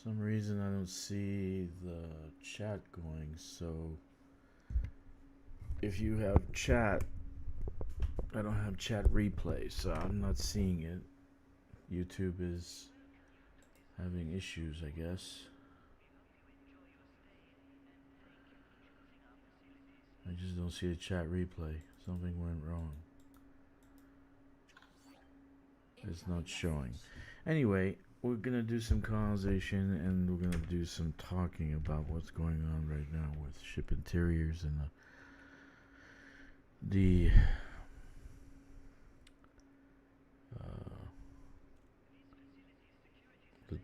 Some reason I don't see the chat going, so if you have chat, I don't have chat replay, so I'm not seeing it. YouTube is having issues, I guess. I just don't see the chat replay. Something went wrong. It's not showing. Anyway, we're gonna do some colonization and we're gonna do some talking about what's going on right now with ship interiors and the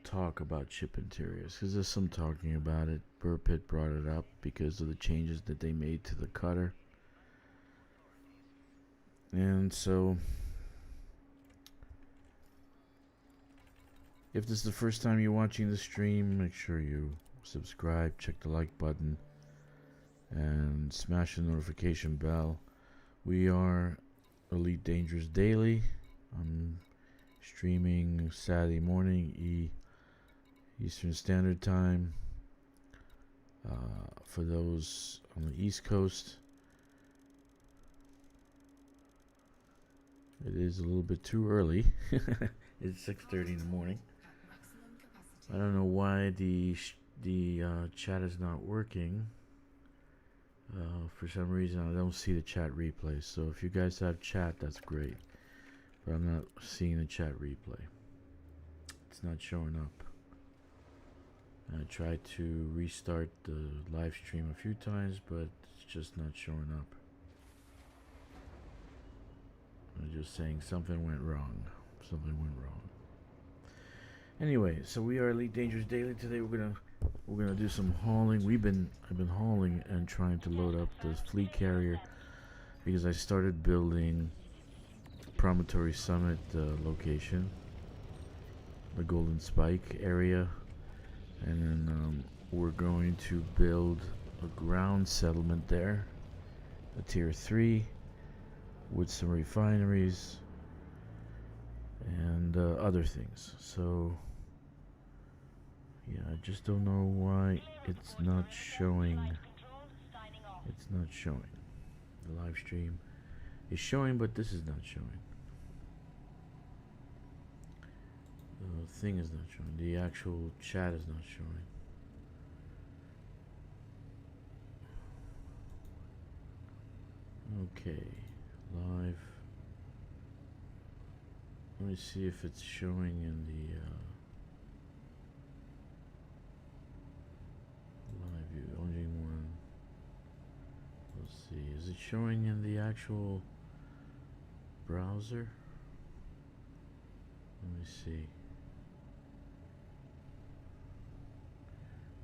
talk about ship interiors, because there's some talking about it. Burpit brought it up because of the changes that they made to the cutter, and so if this is the first time you're watching the stream, make sure you subscribe, check the like button, and smash the notification bell. We are Elite Dangerous Daily. I'm streaming Saturday morning Eastern Standard Time. For those on the East Coast, it is a little bit too early. It's 6:30 in the morning. I don't know why the chat is not working. For some reason, I don't see the chat replay. So if you guys have chat, that's great. But I'm not seeing the chat replay. It's not showing up. I tried to restart the live stream a few times, but it's just not showing up. I'm just saying something went wrong. Something went wrong. Anyway, so we are Elite Dangerous Daily. Today we're gonna do some hauling. I've been hauling and trying to load up this fleet carrier because I started building Promontory Summit location, the Golden Spike area, and then we're going to build a ground settlement there, a tier 3 with some refineries and other things. So yeah, I just don't know why it's not showing. It's not showing. The live stream is showing, but this is not showing. The thing is not showing. The actual chat is not showing. Okay, live. Let me see if it's showing in the live view. Only one. Let's see. Is it showing in the actual browser? Let me see.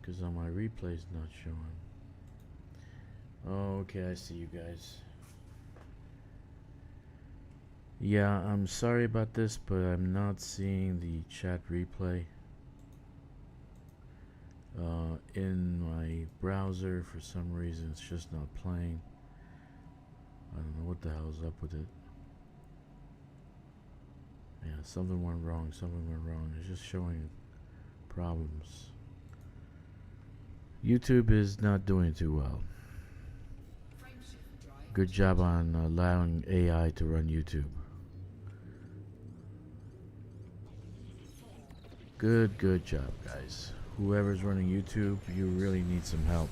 Because on my replay it's not showing. Oh, okay, I see you guys. Yeah, I'm sorry about this, but I'm not seeing the chat replay in my browser. For some reason it's just not playing. I don't know what the hell is up with it. Yeah, something went wrong. It's just showing problems. YouTube is not doing too well. Good job on allowing AI to run YouTube. Good job, guys. Whoever's running YouTube, you really need some help.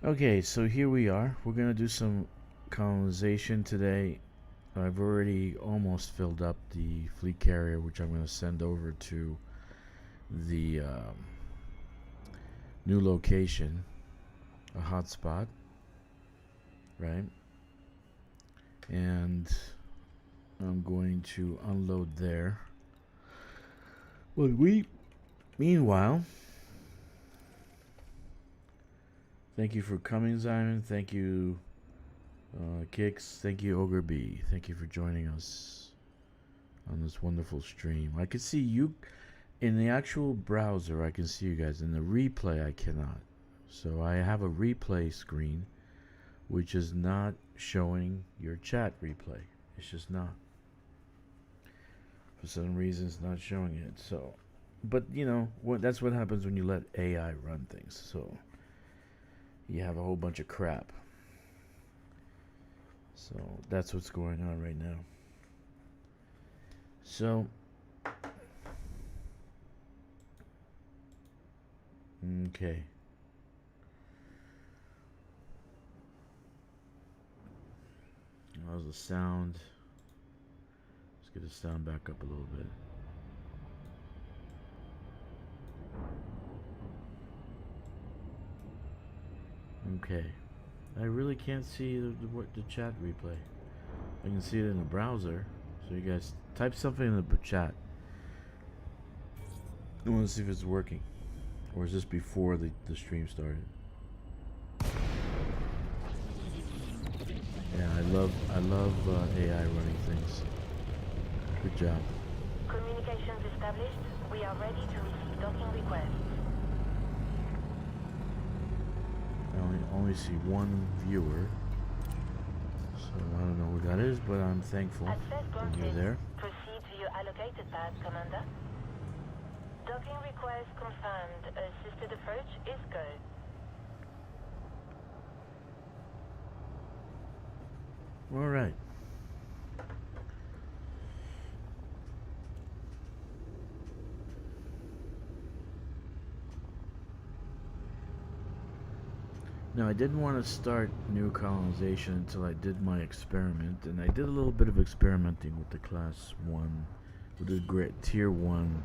Okay, so here we are. We're gonna do some colonization today. I've already almost filled up the fleet carrier, which I'm gonna send over to the new location, a hotspot, right? And I'm going to unload there. Well, meanwhile, thank you for coming, Simon. Thank you, Kicks. Thank you, Ogre B. Thank you for joining us on this wonderful stream. I can see you in the actual browser. I can see you guys in the replay. I cannot. So I have a replay screen, which is not showing your chat replay. It's just not. For some reason, it's not showing it. So But you know what? That's what happens when you let AI run things. So you have a whole bunch of crap. So that's what's going on right now. So okay. How's the sound? Let's get the sound back up a little bit. Okay. I really can't see the chat replay. I can see it in the browser. So you guys type something in the chat. I want to see if it's working. Or is this before the stream started? Yeah, I love AI running things. Good job. Communications established. We are ready to receive docking requests. I only see one viewer, so I don't know who that is, but I'm thankful that you're there. Proceed to your allocated path, Commander. Docking request confirmed. Assisted approach is go. All right. Now, I didn't want to start new colonization until I did my experiment, and I did a little bit of experimenting with the class 1, with the tier 1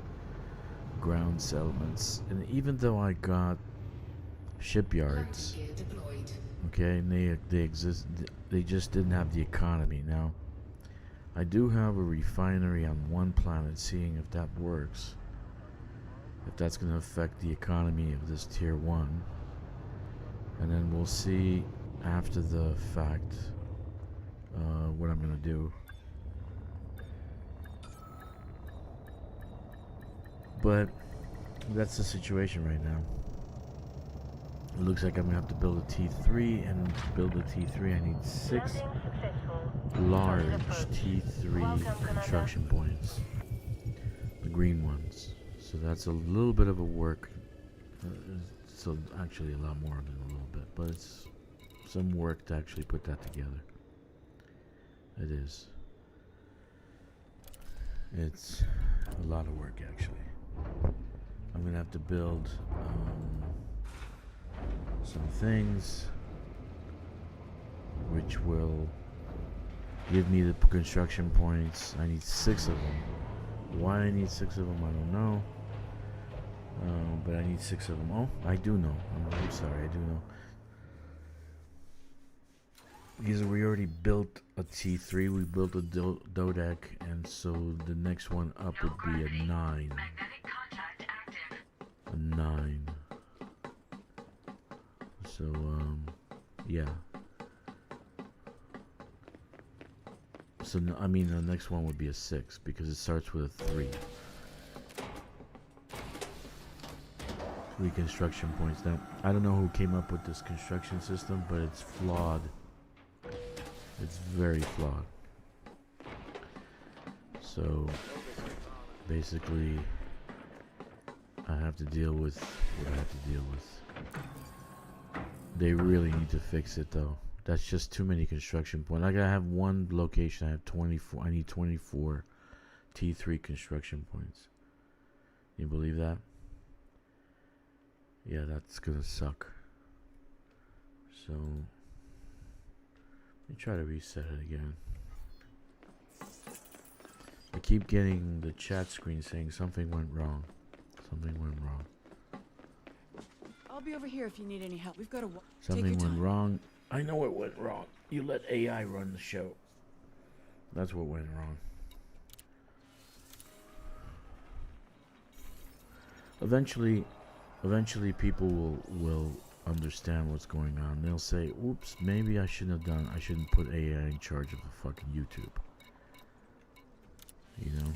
ground settlements. And even though I got shipyards, okay, and they exist, they just didn't have the economy. Now, I do have a refinery on one planet, seeing if that works, if that's going to affect the economy of this tier 1. And then we'll see after the fact what I'm going to do. But that's the situation right now. It looks like I'm going to have to build a T3, and to build a T3 I need 6 large T3 construction points. The green ones. So that's a little bit of a work. So actually a lot more than a little bit, but it's some work to actually put that together. It is. It's a lot of work actually. I'm gonna have to build some things which will give me the construction points. I need 6 of them. Why I need 6 of them, I don't know. But I need 6 of them. Oh, I do know. I'm sorry, I do know. Because we already built a T3, we built a Dodec, and so the next one up would be a 9. A 9. So, yeah. So, I mean, the next one would be a 6, because it starts with a 3. 3 construction points. Now, I don't know who came up with this construction system, but it's flawed. It's very flawed. So, basically, I have to deal with what I have to deal with. They really need to fix it, though. That's just too many construction points. Like, I have one location, I have 24. I need 24 T3 construction points. You believe that? Yeah, that's gonna suck. So, let me try to reset it again. I keep getting the chat screen saying something went wrong. Something went wrong. I'll be over here if you need any help. We've got to Something went wrong. I know what went wrong. You let AI run the show. That's what went wrong. Eventually people will understand what's going on. They'll say, oops, maybe I shouldn't put AI in charge of the fucking YouTube. You know?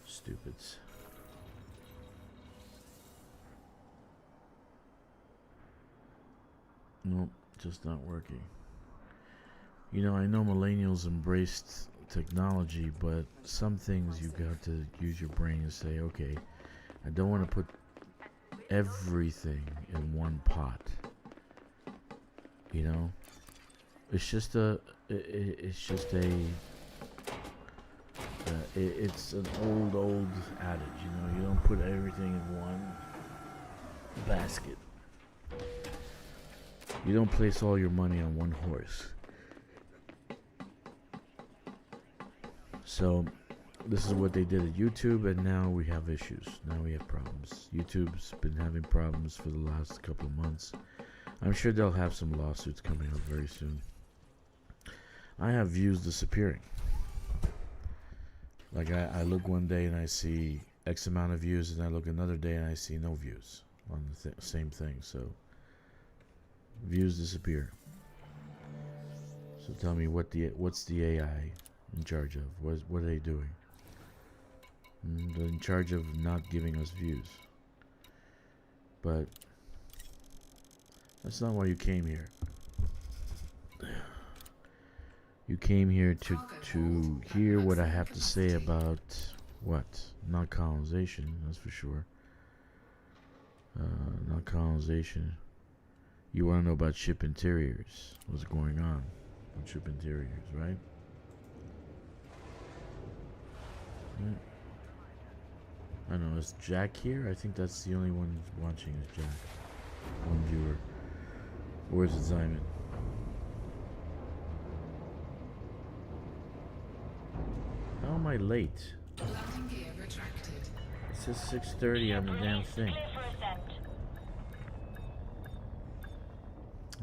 Stupids. Nope, just not working. You know, I know millennials embraced technology, but some things you got to use your brain and say, okay, I don't want to put everything in one pot. You know, it's just a, it's an old adage. You know, you don't put everything in one basket. You don't place all your money on one horse. So this is what they did at YouTube, and now we have issues. Now we have problems. YouTube's been having problems for the last couple of months. I'm sure they'll have some lawsuits coming up very soon. I have views disappearing. Like I look one day and I see X amount of views, and I look another day and I see no views on the same thing. So views disappear. So tell me, what's the AI in charge of? What are they doing? They're in charge of not giving us views. But that's not why you came here. You came here to hear what I have to say about what? Not colonization, that's for sure. Not colonization. You want to know about ship interiors. What's going on with ship interiors, right? Yeah. I don't know, is Jack here? I think that's the only one who's watching is Jack. One viewer. Where's the Simon? How am I late? Landing gear retracted. It says 6:30 on the damn thing. Clear for ascent.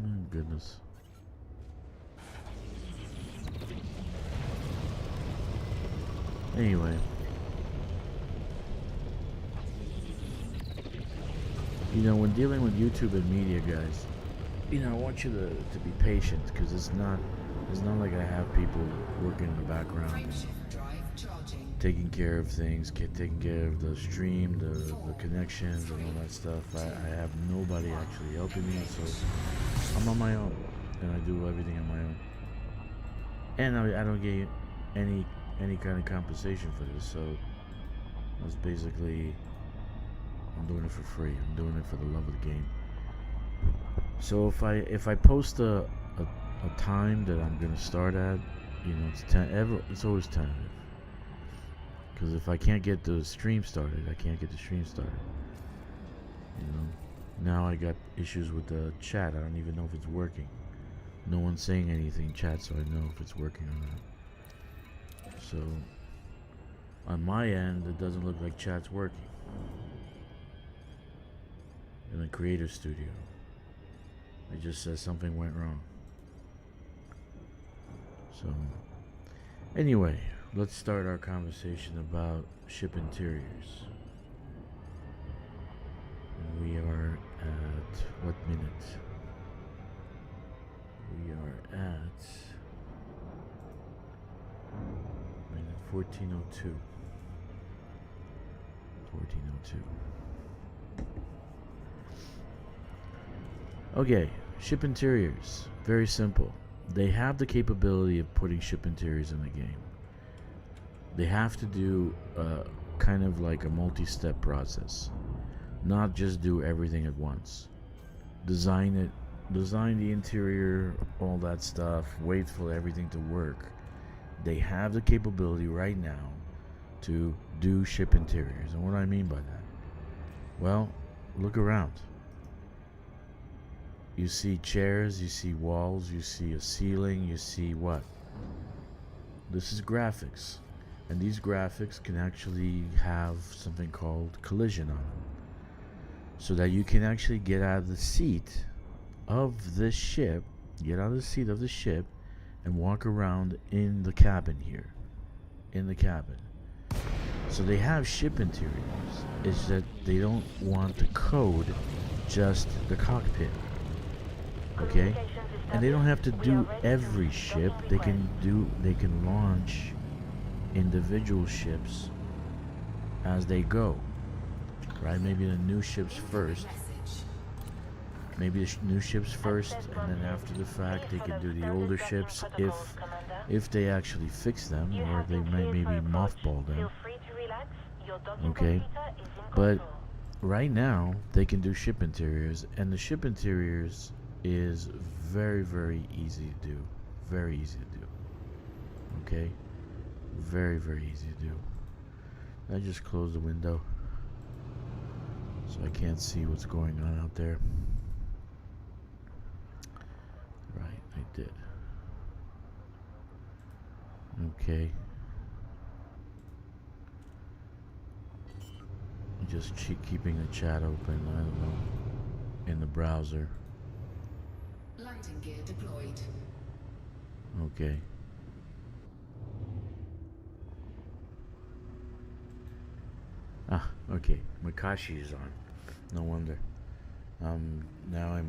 Oh goodness. Anyway. You know, when dealing with YouTube and media, guys, you know, I want you to be patient, because it's not like I have people working in the background and Frameshift drive charging. taking care of things, taking care of the stream, the connections and all that stuff. I have nobody actually helping me, so I'm on my own, and I do everything on my own. And I don't get any kind of compensation for this, so that's basically, I'm doing it for free. I'm doing it for the love of the game. So if I post a time that I'm gonna start at, you know, it's always tentative. Because if I can't get the stream started, I can't get the stream started. You know, now I got issues with the chat. I don't even know if it's working. No one's saying anything in chat, so I know if it's working or not. So on my end, it doesn't look like chat's working. In the creator studio, it just says something went wrong. So anyway, let's start our conversation about ship interiors. And we are at what minute? We are at minute 14:02. 14:02. Okay, ship interiors, very simple. They have the capability of putting ship interiors in the game. They have to do kind of like a multi-step process, not just do everything at once. Design the interior, all that stuff, wait for everything to work. They have the capability right now to do ship interiors. And what do I mean by that? Well, look around. You see chairs, you see walls, you see a ceiling, you see what? This is graphics. And these graphics can actually have something called collision on them. So that you can actually get out of the seat of this ship, and walk around in the cabin here. In the cabin. So they have ship interiors. It's that they don't want to code just the cockpit. Okay, and they don't have to do every ship. They can launch individual ships as they go, right? Maybe the new ships first, maybe the new ships first, and then after the fact they can do the older ships if they actually fix them, or they might maybe mothball them. Okay, but right now they can do ship interiors, and the ship interiors is very, very easy to do. Very easy to do. Okay, very, very easy to do. I just closed the window so I can't see what's going on out there. Right, I did. Okay. Just keeping the chat open, I don't know, in the browser. Landing gear deployed. Okay. Ah, okay. Makashi is on. No wonder. Now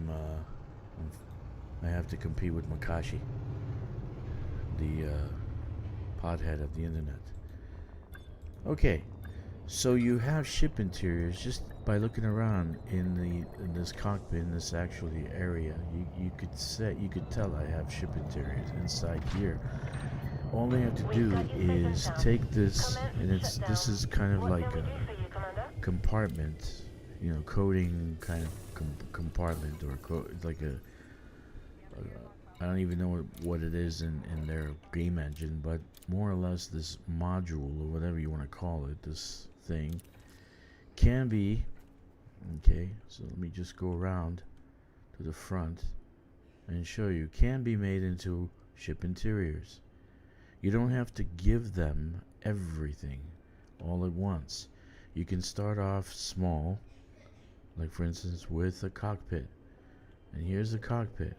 I have to compete with Makashi, the pothead of the internet. Okay. So you have ship interiors just by looking around in this cockpit, in this actually area. You could tell I have ship interiors inside here. All I have to do is take this, and this is kind of like a compartment, you know, coding kind of compartment, or like a I don't even know what it is in their game engine, but more or less this module, or whatever you want to call it, this thing can be, okay, so let me just go around to the front and show you, can be made into ship interiors. You don't have to give them everything all at once. You can start off small, like for instance with a cockpit, and here's the cockpit.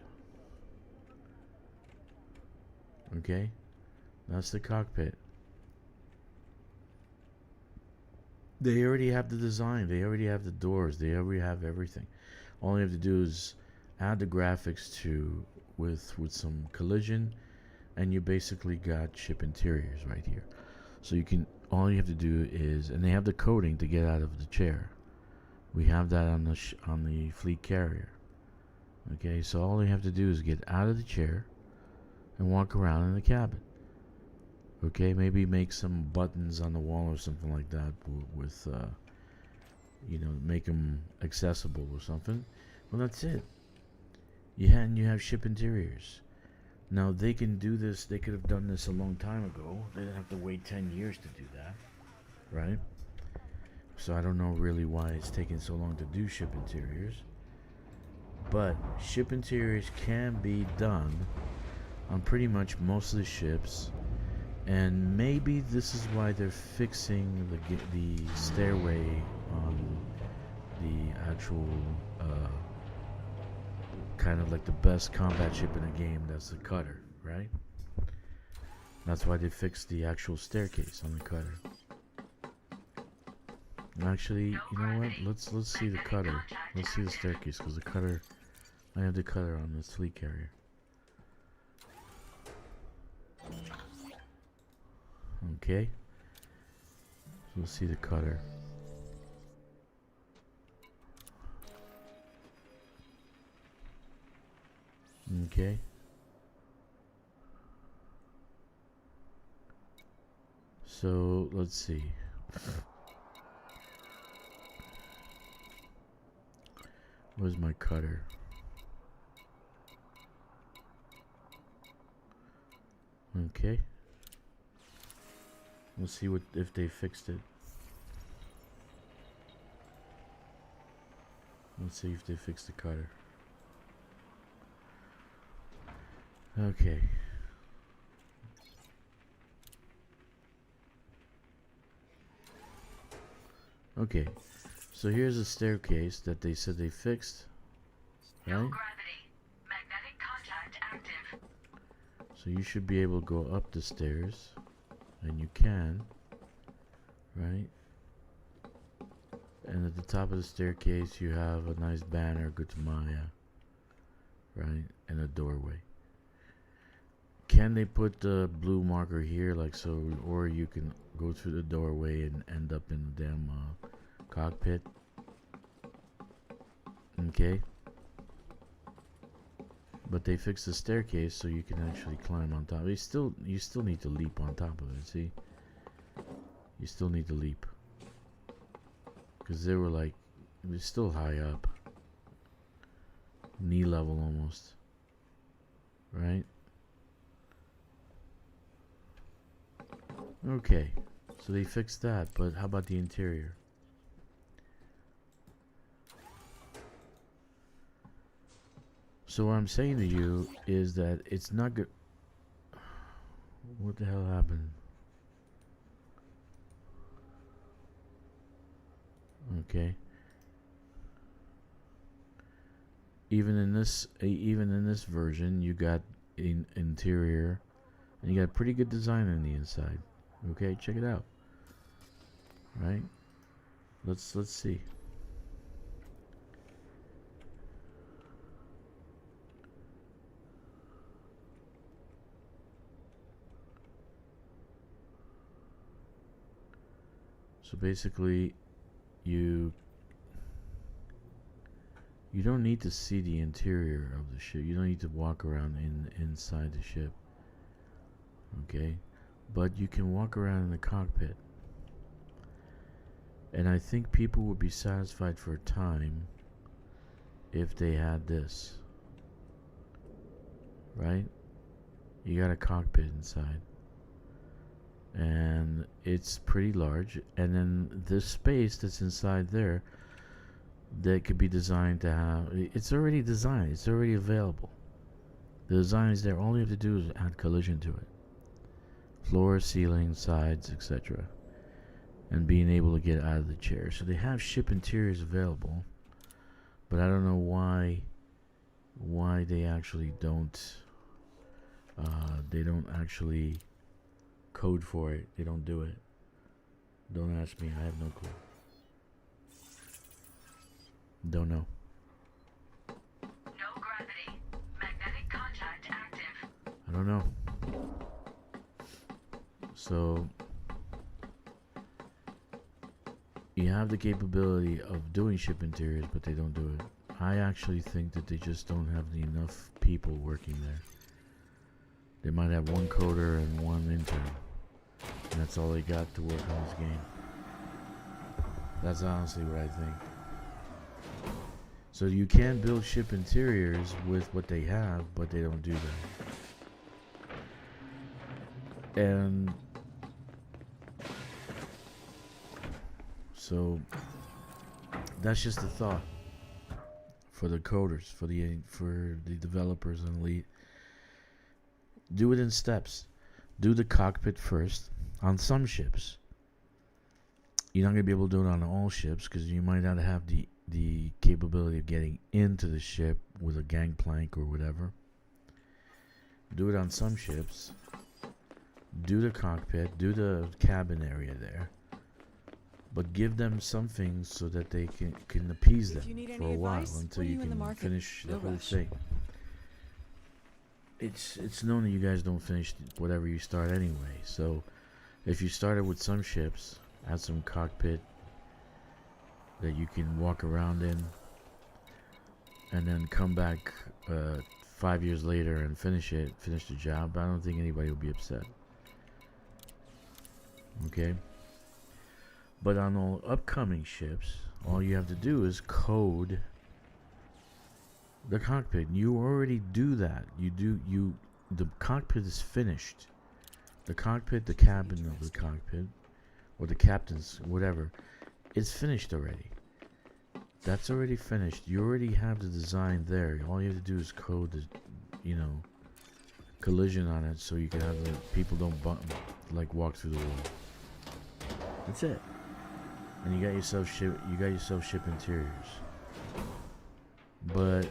Okay, that's the cockpit. They already have the design, they already have the doors, they already have everything. All you have to do is add the graphics to with some collision, and you basically got ship interiors right here. So you can, all you have to do is, and they have the coding to get out of the chair. We have that on the fleet carrier. Okay, so all you have to do is get out of the chair and walk around in the cabin. Okay, maybe make some buttons on the wall or something like that with, you know, make them accessible or something. Well, that's it. You have ship interiors. Now, they can do this, they could have done this a long time ago. They didn't have to wait 10 years to do that, right? So I don't know really why it's taking so long to do ship interiors. But ship interiors can be done on pretty much most of the ships. And maybe this is why they're fixing the stairway on the actual kind of like the best combat ship in the game. That's the cutter, right? That's why they fixed the actual staircase on the cutter. Actually, you know what? Let's see the cutter. Let's see the staircase, because the cutter, I have the cutter on this fleet carrier. Okay, so we'll see the cutter. Okay. So let's see. Where's my cutter? Okay. Let's see if they fixed it. Let's see if they fixed the cutter. Okay. Okay. So here's a staircase that they said they fixed. Right? No gravity. Magnetic contact active. So you should be able to go up the stairs. And you can, right? And at the top of the staircase you have a nice banner, good to Maya, right? And a doorway. Can they put the blue marker here, like so, or you can go through the doorway and end up in the damn cockpit? Okay. But they fixed the staircase so you can actually climb on top. You still need to leap on top of it. See, you still need to leap because they were like, they're still high up, knee level almost, right? Okay, so they fixed that, but how about the interior? So what I'm saying to you is that it's not good. What the hell happened? Okay. Even in this version, you got interior, and you got pretty good design on the inside. Okay, check it out. Right? Let's see. So basically, you don't need to see the interior of the ship. You don't need to walk around inside the ship. Okay? But you can walk around in the cockpit. And I think people would be satisfied for a time if they had this. Right? You got a cockpit inside. And it's pretty large, and then this space that's inside there that could be designed to have, it's already designed, it's already available. The design is there. All you have to do is add collision to it. Floor, ceiling, sides, etc. And being able to get out of the chair. So they have ship interiors available, but I don't know why they actually don't actually code for it. They don't do it. Don't ask me. I have no clue. Don't know. No gravity. Magnetic contact active. I don't know. So you have the capability of doing ship interiors, but they don't do it. I actually think that they just don't have enough people working there. They might have one coder and one intern. And that's all they got to work on this game. That's honestly what I think. So you can build ship interiors with what they have, but they don't do that. And so that's just a thought for the coders, for the developers and elite. Do it in steps. Do the cockpit first. On some ships, you're not going to be able to do it on all ships because you might not have the capability of getting into the ship with a gangplank or whatever. Do it on some ships. Do the cockpit. Do the cabin area there. But give them something so that they can appease them for a while until you can finish the whole thing. It's known that you guys don't finish whatever you start anyway. So if you started with some ships, add some cockpit that you can walk around in, and then come back 5 years later and finish the job, I don't think anybody will be upset. Okay? But on all upcoming ships, all you have to do is code the cockpit. You already do that. The cockpit is finished. The cockpit, the cabin of the cockpit, or the captain's, whatever, it's finished already. That's already finished. You already have the design there. All you have to do is code the, collision on it so you can have the people don't walk through the wall. That's it. And you got yourself ship interiors. But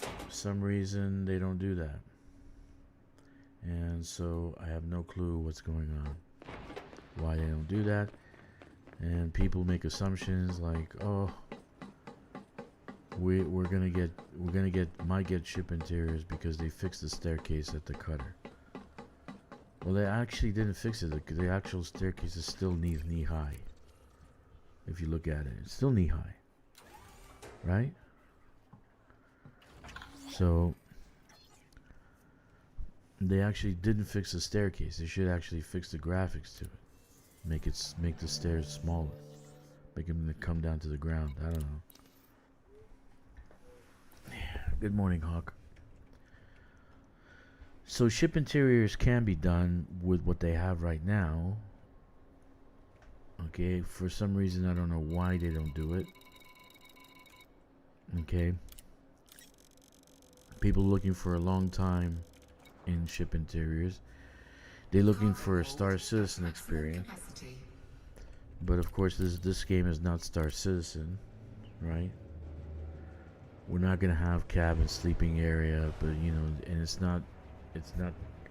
for some reason they don't do that. And so I have no clue what's going on, why they don't do that. And people make assumptions like, oh, we're gonna get ship interiors because they fixed the staircase at the cutter. Well, they actually didn't fix it. The actual staircase is still knee high. If you look at it, it's still knee high, right? So they actually didn't fix the staircase. They should actually fix the graphics to it. Make the stairs smaller. Make them come down to the ground. I don't know. Good morning, Hawk. So ship interiors can be done with what they have right now. Okay, for some reason I don't know why they don't do it. Okay. People looking for a long time in ship interiors. They're looking for a Star Citizen experience. But of course this game is not Star Citizen, right? We're not gonna have cabin, sleeping area, but you know, and it's not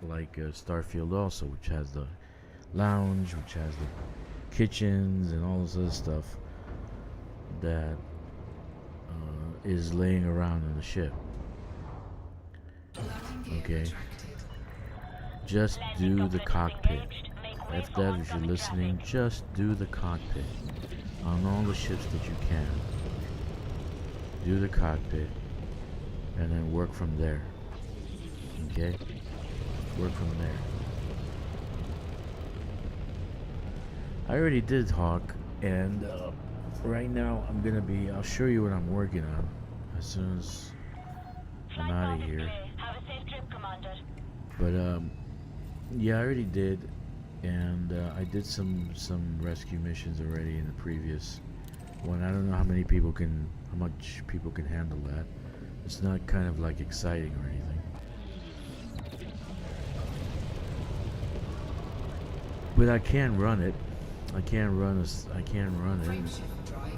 like Starfield also, which has the lounge, which has the kitchens and all this other stuff that is laying around in the ship. Okay, just do the cockpit. FDev, if you're listening, just do the cockpit on all the ships that you can. Do the cockpit and then work from there. Okay? Work from there. I already did Hawk, and right now I'll show you what I'm working on as soon as I'm out of here. But yeah, I already did, and I did some rescue missions already in the previous one. I don't know how much people can handle that. It's not kind of like exciting or anything, but I can run it. I can run it.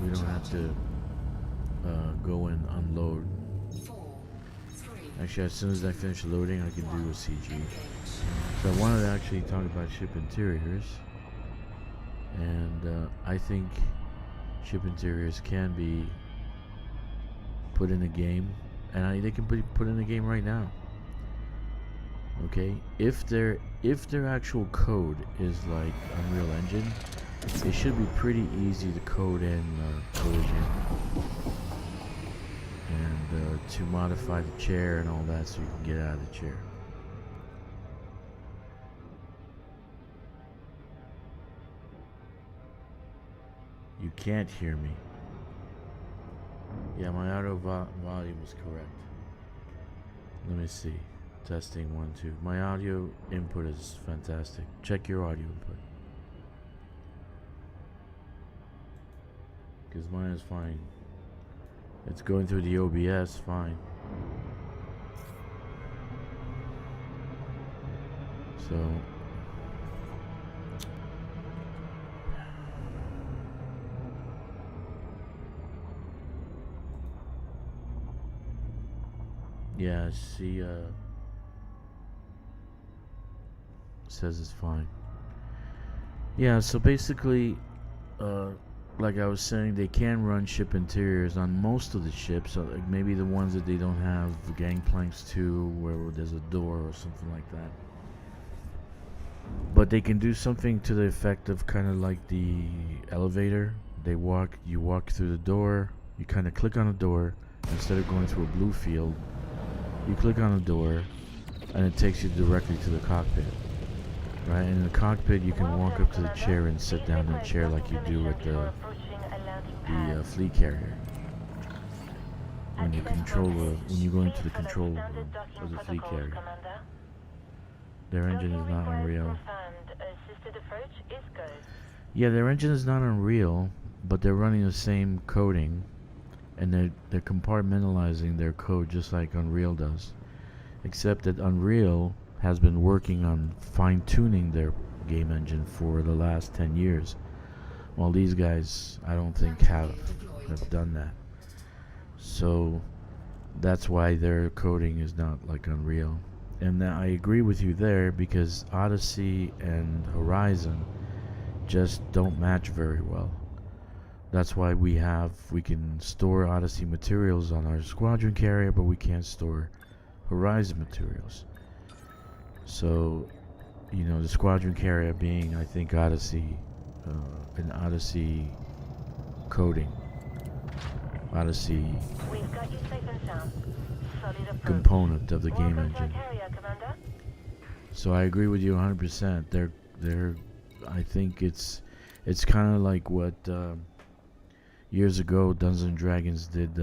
We don't have to go and unload. Actually, as soon as I finish loading, I can do a CG. So I wanted to actually talk about ship interiors, and I think ship interiors can be put in a game, and they can be put in a game right now. Okay, if their actual code is like Unreal Engine, it should be pretty easy to code in collision and to modify the chair and all that, so you can get out of the chair. You can't hear me. Yeah, my audio volume is correct. Let me see. Testing 1, 2. My audio input is fantastic. Check your audio input. Because mine is fine. It's going through the OBS fine. So yeah, see, says it's fine. Yeah, so basically, like I was saying, they can run ship interiors on most of the ships, so like maybe the ones that they don't have the gangplanks to, where there's a door or something like that. But they can do something to the effect of kind of like the elevator. You walk through the door, you kind of click on the door, instead of going through a blue field, you click on the door, and it takes you directly to the cockpit. Right, and in the cockpit you can walk up to the chair and sit down in the chair like you do with the fleet carrier. When you go into the control of the fleet carrier. Their engine is not Unreal. Yeah, their engine is not Unreal, but they're running the same coding, and they're compartmentalizing their code just like Unreal does, except that Unreal has been working on fine-tuning their game engine for the last 10 years, while these guys, I don't think, have done that. So that's why their coding is not like Unreal. And I agree with you there, because Odyssey and Horizon just don't match very well. That's why we can store Odyssey materials on our squadron carrier, but we can't store Horizon materials. So, you know, the squadron carrier being, I think, Odyssey, an Odyssey coding, Odyssey component of the game engine. So I agree with you 100%. They're I think it's kind of like what years ago Dungeons and Dragons did.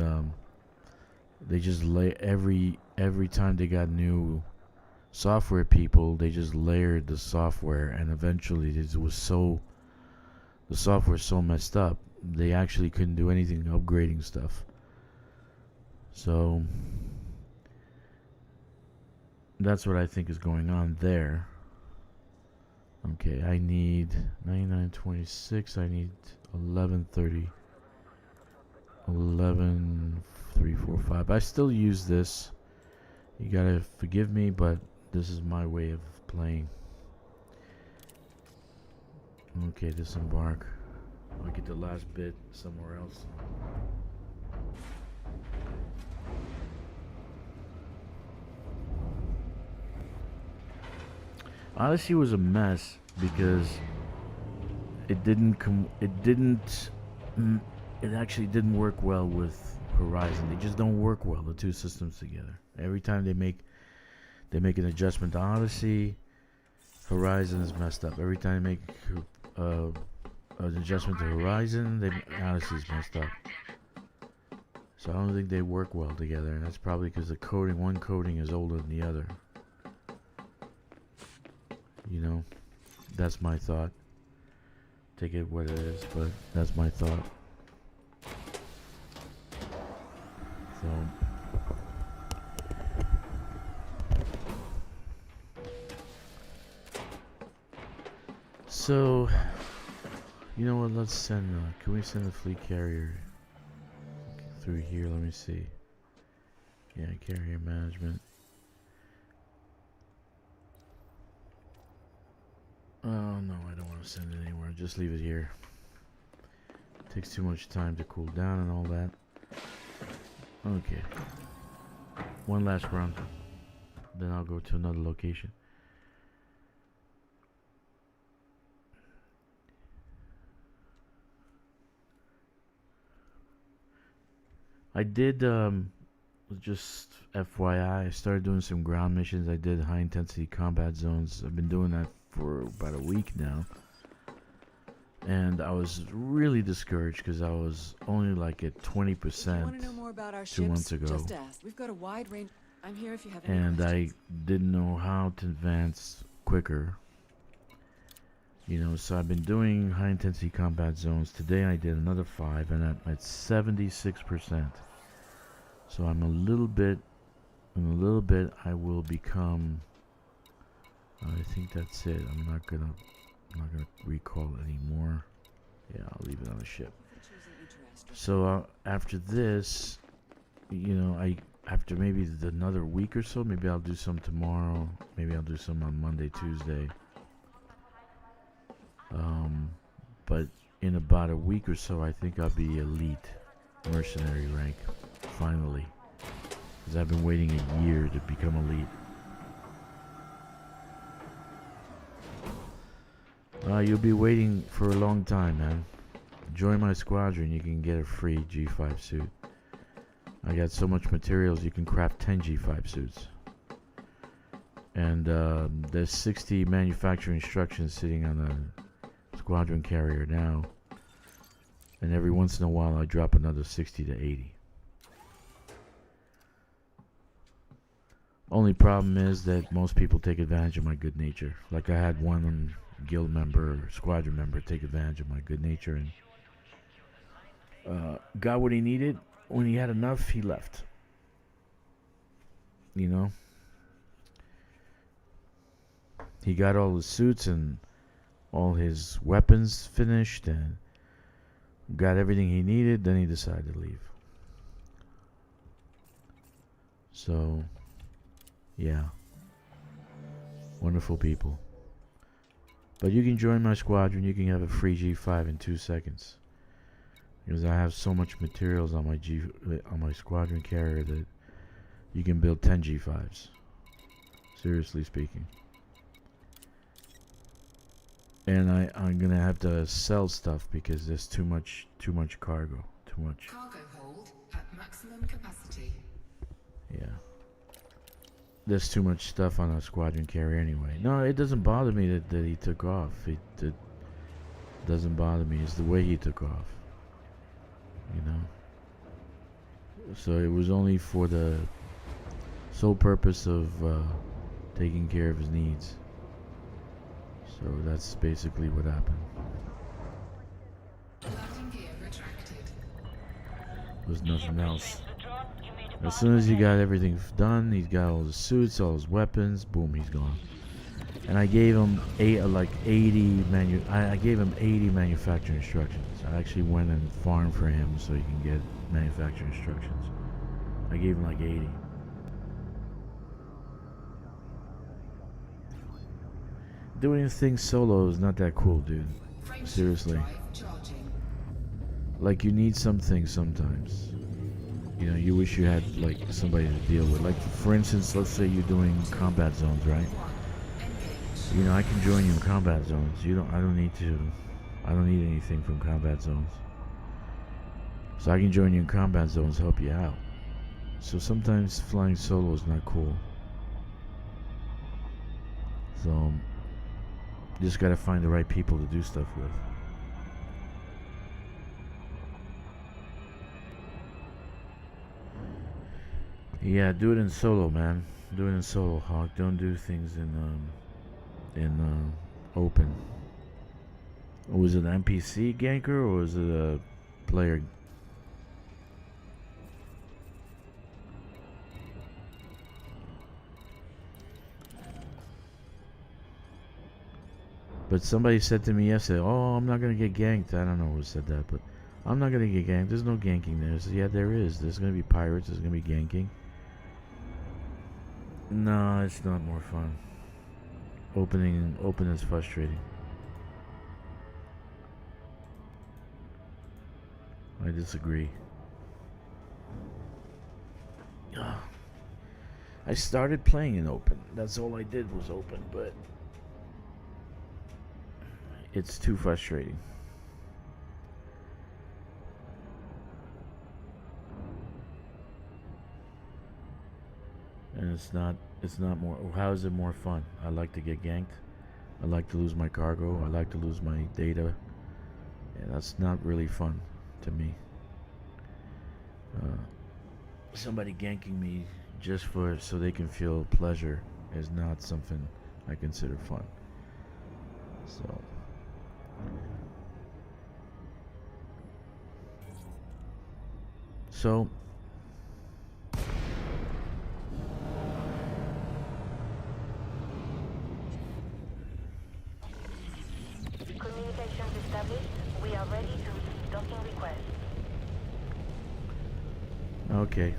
They just every time they got new software people, they just layered the software, and eventually the software was so messed up they actually couldn't do anything upgrading stuff. So that's what I think is going on there. Okay, I need 9926. I need 1130. 11345. I still use this. You gotta forgive me, but this is my way of playing. Okay, disembark. I'll get the last bit somewhere else. Odyssey was a mess because it actually didn't work well with Horizon. They just don't work well, the two systems together. Every time they make an adjustment to Odyssey, Horizon is messed up. Every time they make an adjustment to Horizon, Odyssey is messed up. So I don't think they work well together, and that's probably because one coding is older than the other. You know, that's my thought. Take it what it is, but that's my thought. So, you know what? Let's send. Can we send the fleet carrier through here? Let me see. Yeah, carrier management. Oh no, I don't want to send it anywhere. Just leave it here. It takes too much time to cool down and all that. Okay. One last run. Then I'll go to another location. I did, just FYI, I started doing some ground missions. I did high intensity combat zones. I've been doing that for about a week now. And I was really discouraged because I was only like at 20% 2 months ago. Just ask. We've got a wide range. I'm here if you have any And questions. I didn't know how to advance quicker. You know, so I've been doing high intensity combat zones. Today I did another 5 and I'm at 76%. So in a little bit I will become, I think that's it. I'm not gonna recall anymore. Yeah, I'll leave it on the ship. So after this, you know, after maybe another week or so, maybe I'll do some tomorrow. Maybe I'll do some on Monday, Tuesday. But in about a week or so, I think I'll be elite mercenary rank, finally. Because I've been waiting a year to become elite. You'll be waiting for a long time, man. Join my squadron, you can get a free G5 suit. I got so much materials, you can craft 10 G5 suits. And there's 60 manufacturing instructions sitting on the squadron carrier now. And every once in a while I drop another 60 to 80. Only problem is that most people take advantage of my good nature. Like I had one guild member or squadron member take advantage of my good nature and got what he needed. When he had enough, he left. You know? He got all his suits and all his weapons finished and got everything he needed, then he decided to leave. So, yeah. Wonderful people. But you can join my squadron, you can have a free G5 in 2 seconds. Because I have so much materials on my squadron carrier that you can build 10 G5s. Seriously speaking. And I'm gonna have to sell stuff because there's too much cargo. Too much. Cargo hold at maximum capacity. Yeah. there's too much stuff on a squadron carrier anyway. No, it doesn't bother me that he took off. It doesn't bother me. It's the way he took off. You know? So it was only for the sole purpose of taking care of his needs. So that's basically what happened. There's nothing else. As soon as he got everything done, he's got all his suits, all his weapons, boom, he's gone. And I gave him I gave him 80 manufacturing instructions. I actually went and farmed for him so he can get manufacturing instructions. I gave him like 80. Doing things solo is not that cool, dude. Seriously. Like, you need something sometimes. You know, you wish you had like somebody to deal with. Like, for instance, let's say you're doing combat zones, right? You know, I can join you in combat zones. I don't need anything from combat zones. So I can join you in combat zones, help you out. So sometimes flying solo is not cool. So you just gotta find the right people to do stuff with. Yeah, do it in solo, man. Do it in solo, Hawk. Don't do things in open. Was it an NPC ganker or was it a player? But somebody said to me yesterday, "Oh, I'm not gonna get ganked." I don't know who said that, but I'm not gonna get ganked. There's no ganking there. So yeah, there is. There's gonna be pirates. There's gonna be ganking. No, it's not more fun. Open is frustrating. I disagree. I started playing in open. That's all I did was open, but it's too frustrating. And it's not more. How is it more fun? I like to get ganked. I like to lose my cargo. I like to lose my data. And that's not really fun to me. Somebody ganking me just so they can feel pleasure is not something I consider fun. So Communications established. We are ready to receive docking requests. okay.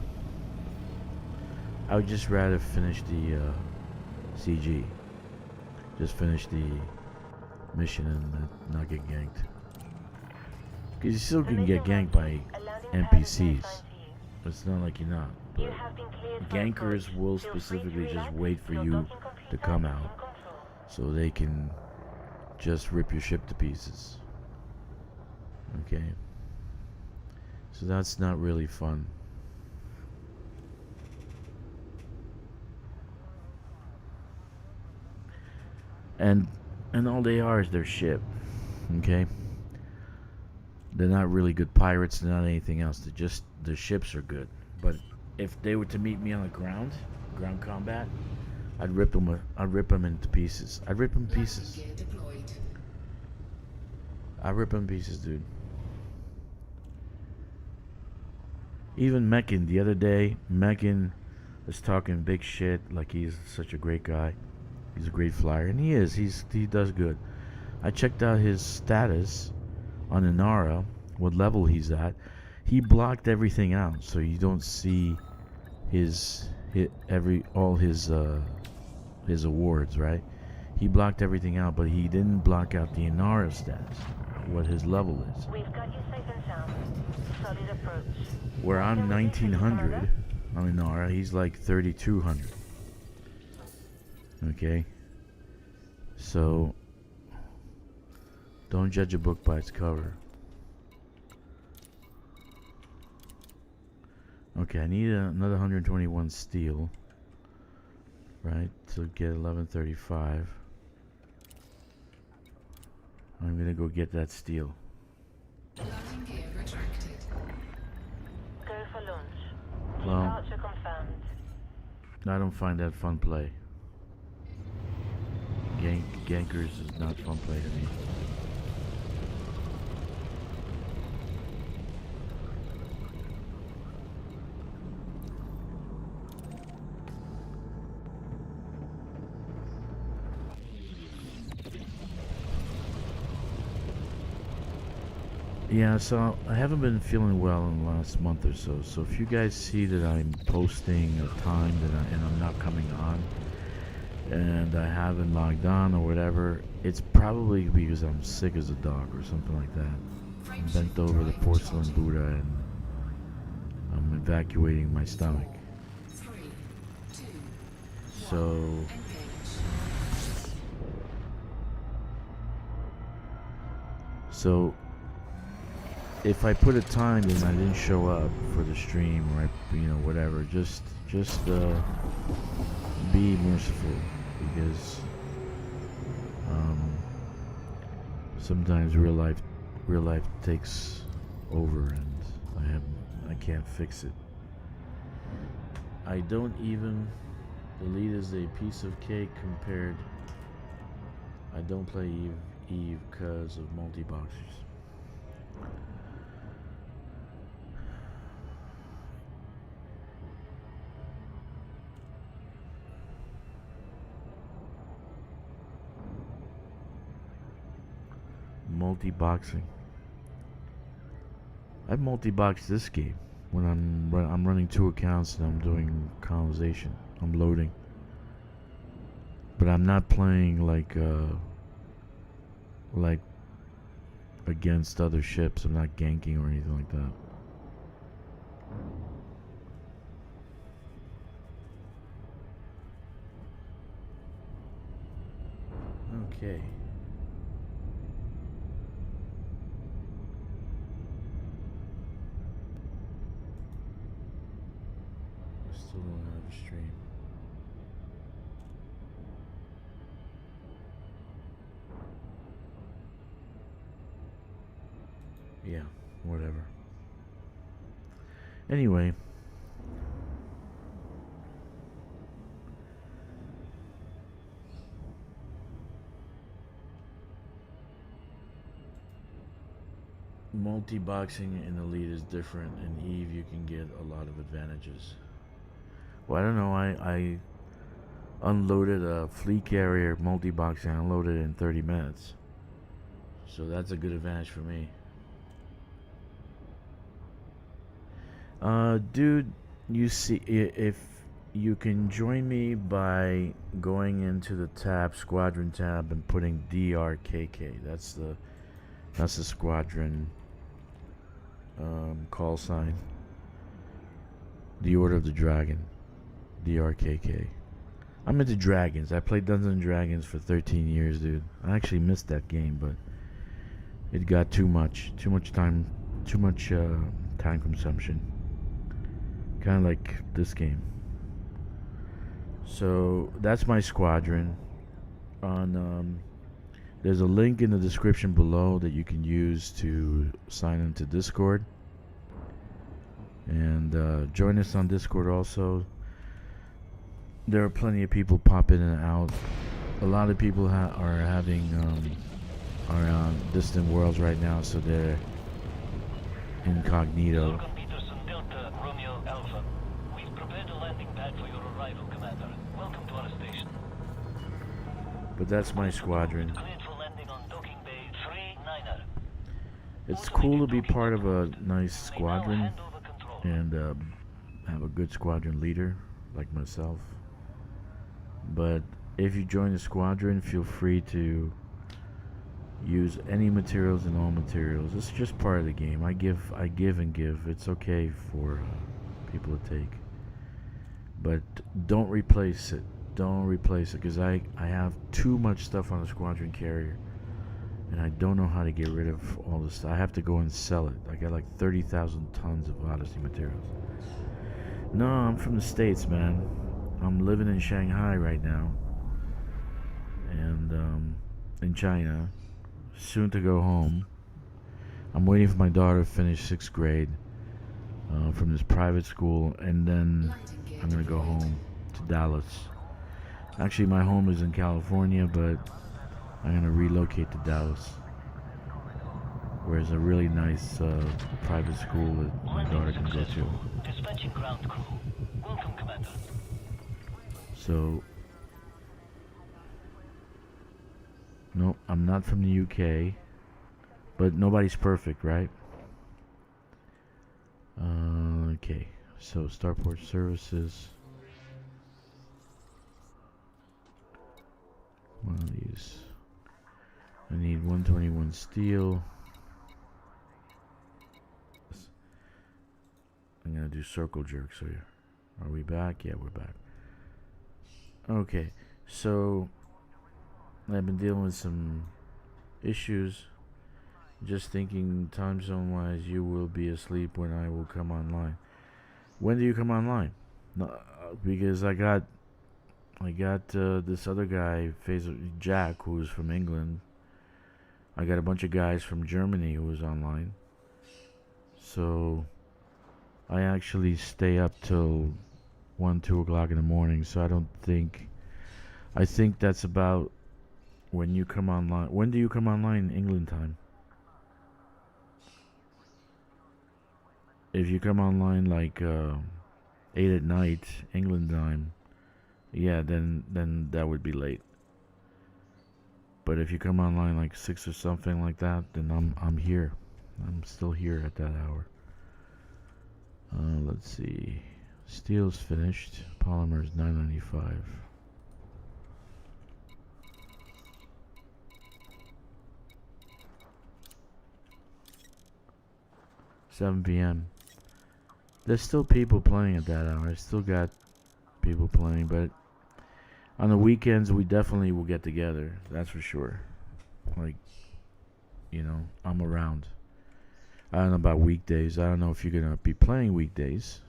I would just rather finish the CG. Just finish the mission and not get ganked. Because you still can get ganked by NPCs. It's not like you're not. But gankers will specifically just wait for you to come out so they can just rip your ship to pieces. Okay? So that's not really fun. And all they are is their ship. Okay? They're not really good pirates, they're not anything else. They're just, their ships are good. But if they were to meet me on the ground combat, I'd rip them into pieces. I'd rip them to pieces. I'd rip them to pieces, dude. Even Meccan, the other day, Meccan was talking big shit like he's such a great guy. He's a great flyer, and he is. He does good. I checked out his status on Inara, what level he's at. He blocked everything out, so you don't see all his awards, right? He blocked everything out, but he didn't block out the Inara status, what his level is. We've got you safe and sound. Solid approach. Where I'm 1900 on Inara, he's like 3200. Okay? So don't judge a book by its cover. Okay, I need another 121 steel. right, to get 1135. I'm gonna go get that steel. Landing gear retracted. Go for launch. Well, Departure confirmed. I don't find that fun play. Gankers is not fun play to me. Yeah, so I haven't been feeling well in the last month or so. So if you guys see that I'm posting a time and I'm not coming on, and I haven't logged on or whatever, it's probably because I'm sick as a dog or something like that. I'm bent over the porcelain Buddha and I'm evacuating my stomach. 3, 2, So engage. So if I put a time and I didn't show up for the stream or whatever, just be merciful, because sometimes real life takes over and I can't fix it. I don't even. The lead is a piece of cake compared. I don't play Eve because of multi-boxers. Multi-boxing. I've multi-boxed this game when I'm running 2 accounts and I'm doing colonization. I'm loading, but I'm not playing like against other ships. I'm not ganking or anything like that. Okay. I still don't have a stream. Yeah, whatever. Anyway. Multi-boxing in Elite is different. In Eve you can get a lot of advantages. Well, I don't know, I unloaded a fleet carrier multi-boxing. I unloaded it in 30 minutes. So that's a good advantage for me. Dude, you see, if you can join me by going into the tab, squadron tab, and putting DRKK. That's the squadron call sign. The Order of the Dragon, DRKK. I'm into dragons. I played Dungeons and Dragons for 13 years, dude. I actually missed that game, but it got too much time consumption. Kind of like this game. So that's my squadron. There's a link in the description below that you can use to sign into Discord, and join us on Discord also. There are plenty of people popping in and out. A lot of people are on distant worlds right now, so they're incognito. But that's my squadron. It's cool to be part of a nice squadron and have a good squadron leader like myself. But if you join the squadron, feel free to use any materials and all materials. It's just part of the game. I give and give. It's okay for people to take. But don't replace it. Don't replace it, because I have too much stuff on the squadron carrier, and I don't know how to get rid of all this stuff. I have to go and sell it. I got like 30,000 tons of Odyssey materials. No, I'm from the States, man. I'm living in Shanghai right now, and in China. Soon to go home. I'm waiting for my daughter to finish 6th grade from this private school, and then Landing gear I'm gonna go deployed. home to Dallas. Actually, my home is in California, but I'm gonna relocate to Dallas, where there's a really nice private school that my daughter can go to. Dispatching ground crew. Welcome, Commander. So, no, I'm not from the UK, but nobody's perfect, right? Okay, so Starport Services. One of these. I need 121 steel. I'm gonna do circle jerk. So, are we back? Yeah, we're back. Okay, so I've been dealing with some issues. Just thinking time zone wise, you will be asleep when I will come online. When do you come online? No, because I got this other guy, Jack, who's from England. I got a bunch of guys from Germany who was online. So I actually stay up till 2 o'clock in the morning. So I think that's about when you come online. When do you come online in England time? If you come online like 8 at night England time, yeah, then that would be late. But if you come online like 6 or something like that, then I'm here. I'm still here at that hour. Let's see. Steel's finished. Polymer's 995. $7 p.m. There's still people playing at that hour. I still got people playing, but on the weekends we definitely will get together. That's for sure. Like, I'm around. I don't know about weekdays. I don't know if you're gonna be playing weekdays.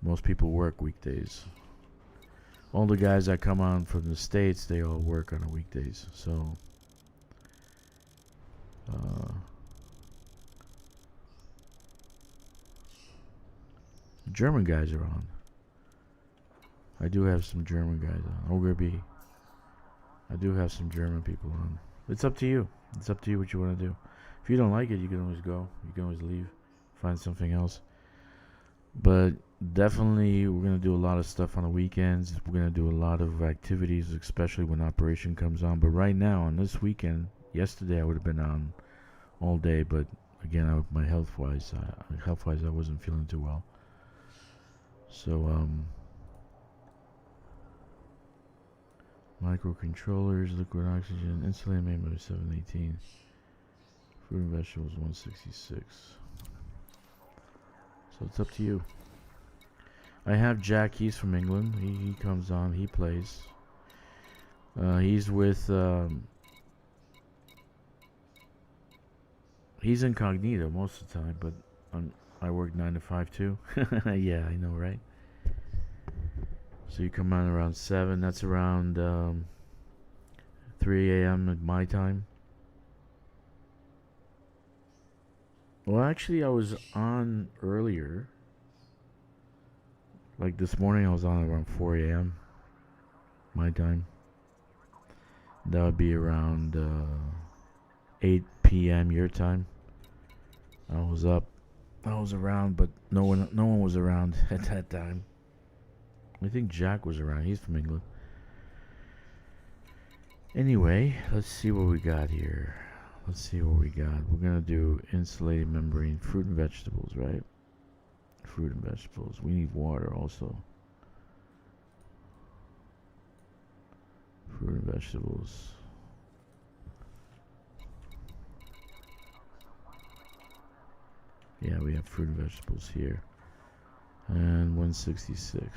Most people work weekdays. All the guys that come on from the States, they all work on the weekdays. So, German guys are on. I do have some German guys on. Ogre B. I do have some German people on. It's up to you. It's up to you what you want to do. If you don't like it, you can always go. You can always leave. Find something else. But definitely, we're going to do a lot of stuff on the weekends. We're going to do a lot of activities, especially when Operation comes on. But right now, on this weekend, yesterday I would have been on all day. But again, my health-wise, I wasn't feeling too well. So, microcontrollers, liquid oxygen, insulated main 718, fruit and vegetables 166. So it's up to you. I have Jack. He's from England. He comes on. He plays. He's with. He's incognito most of the time, but I work 9 to 5 too. Yeah, I know, right? So you come on around 7. That's around 3 a.m. at my time. Well, actually, I was on earlier. Like this morning, I was on around 4 a.m. my time. That would be around 8 p.m. your time. I was up. I was around, but no one was around at that time. I think Jack was around. He's from England. Anyway, let's see what we got here. We're gonna do insulated membrane, fruit and vegetables, right? Fruit and vegetables. We need water also. Fruit and vegetables. Yeah, we have fruit and vegetables here. And 166.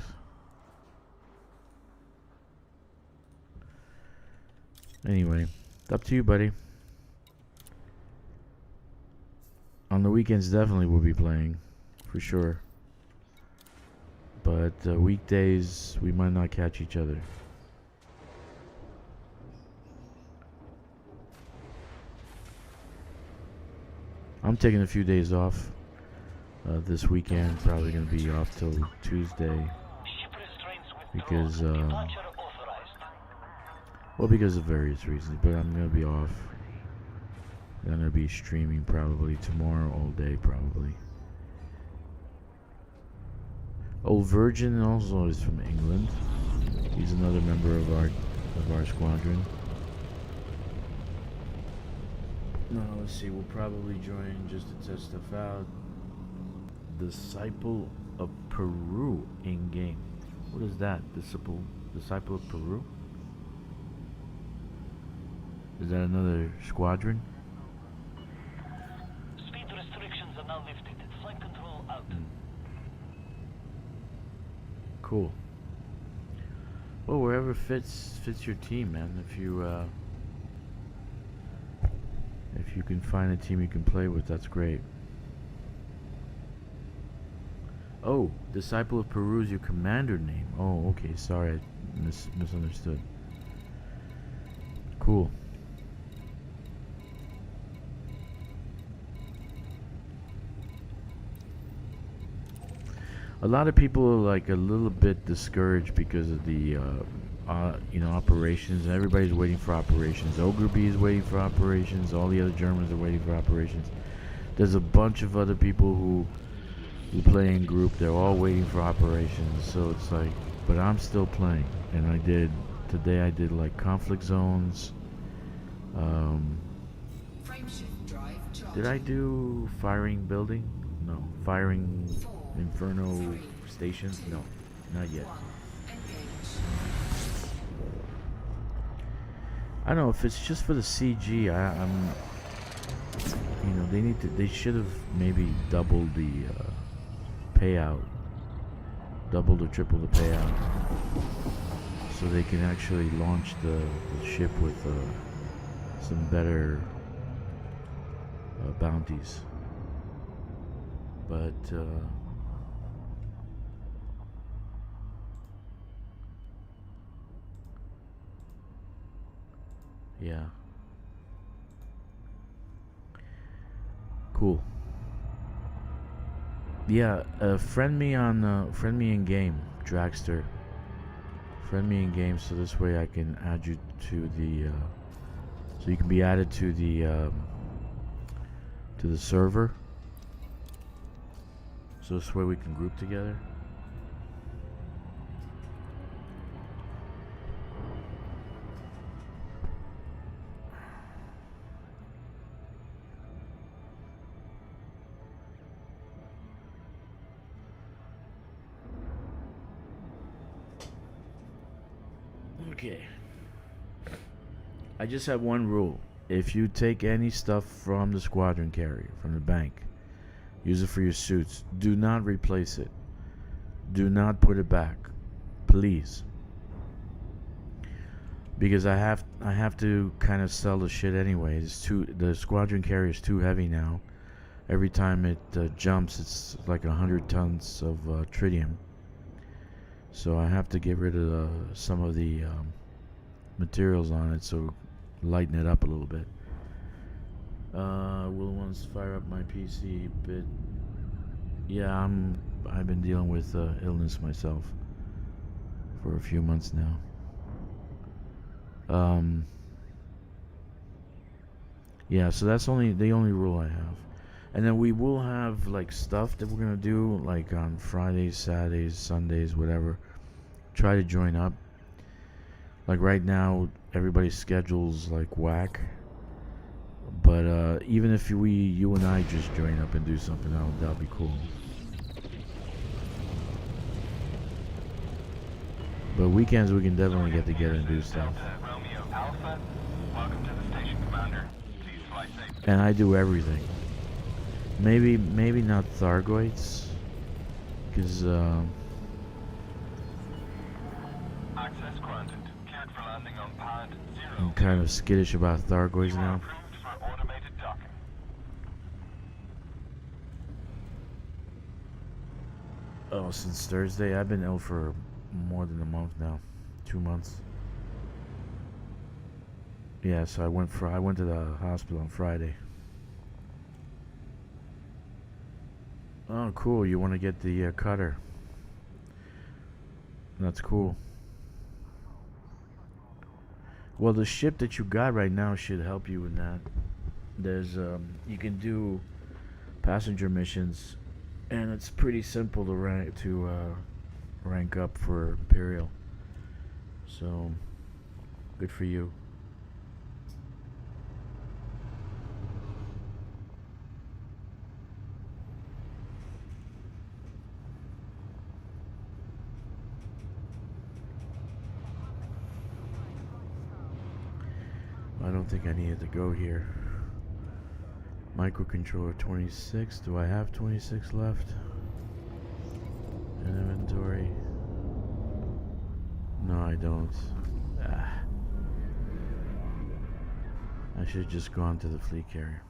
Anyway, it's up to you, buddy. On the weekends, definitely we'll be playing. For sure. but weekdays we might not catch each other. I'm taking a few days off this weekend. Probably gonna be off till Tuesday because well, because of various reasons. But I'm gonna be off. I'm gonna be streaming probably tomorrow all day, probably. Old Virgin also is from England. He's another member of our squadron. No, let's see. We'll probably join just to test stuff out. Disciple of Peru in game. What is that? Disciple of Peru? Is that another squadron? Speed restrictions are now lifted. Flight control out. Cool. Well, wherever fits your team, man. If you can find a team you can play with, that's great. Oh, Disciple of Peru is your commander name. Oh, okay. Sorry, I misunderstood. Cool. A lot of people are like a little bit discouraged because of the operations. Everybody's waiting for operations. Ogre B is waiting for operations. All the other Germans are waiting for operations. There's a bunch of other people who play in group. They're all waiting for operations. So it's like, but I'm still playing. And today I did like conflict zones. Did I do firing building? No. Firing Inferno stations? No, not yet. I don't know if it's just for the CG. They should have maybe doubled the payout, doubled or tripled the payout, so they can actually launch the ship with some better bounties. But yeah. Cool. Yeah, friend me in game, Dragster. Friend me in game so this way I can add you to the so you can be added to the server. So this way we can group together. Okay. I just have one rule. If you take any stuff from the squadron carrier, from the bank, use it for your suits, do not replace it. Do not put it back. Please. Because I have to kind of sell the shit anyway. The squadron carrier is too heavy now. Every time it jumps, it's like 100 tons of tritium. So I have to get rid of some of the materials on it, so lighten it up a little bit. Will once fire up my PC a bit. Yeah, I've been dealing with illness myself for a few months now. Yeah, so that's the only rule I have. And then we will have like stuff that we're gonna do like on Fridays, Saturdays, Sundays, whatever. Try to join up. Like right now, everybody's schedule's like whack. But even if you and I just join up and do something, that'll be cool. But weekends we can definitely get together and do stuff. Romeo Alpha, welcome to the station, Commander. Please fly safe. And I do everything. Maybe not Thargoids, because Access granted. Cleared for landing on pad 0. I'm kind of skittish about Thargoids now. Approved for automated docking. Oh, since Thursday. I've been ill for more than a month now. 2 months. Yeah, so I went to the hospital on Friday. Oh, cool. You want to get the cutter. That's cool. Well, the ship that you got right now should help you with that. There's you can do passenger missions, and it's pretty simple to rank up for Imperial. So, good for you. I don't think I needed to go here. Microcontroller 26. Do I have 26 left? In inventory. No, I don't. I should have just gone to the fleet carrier.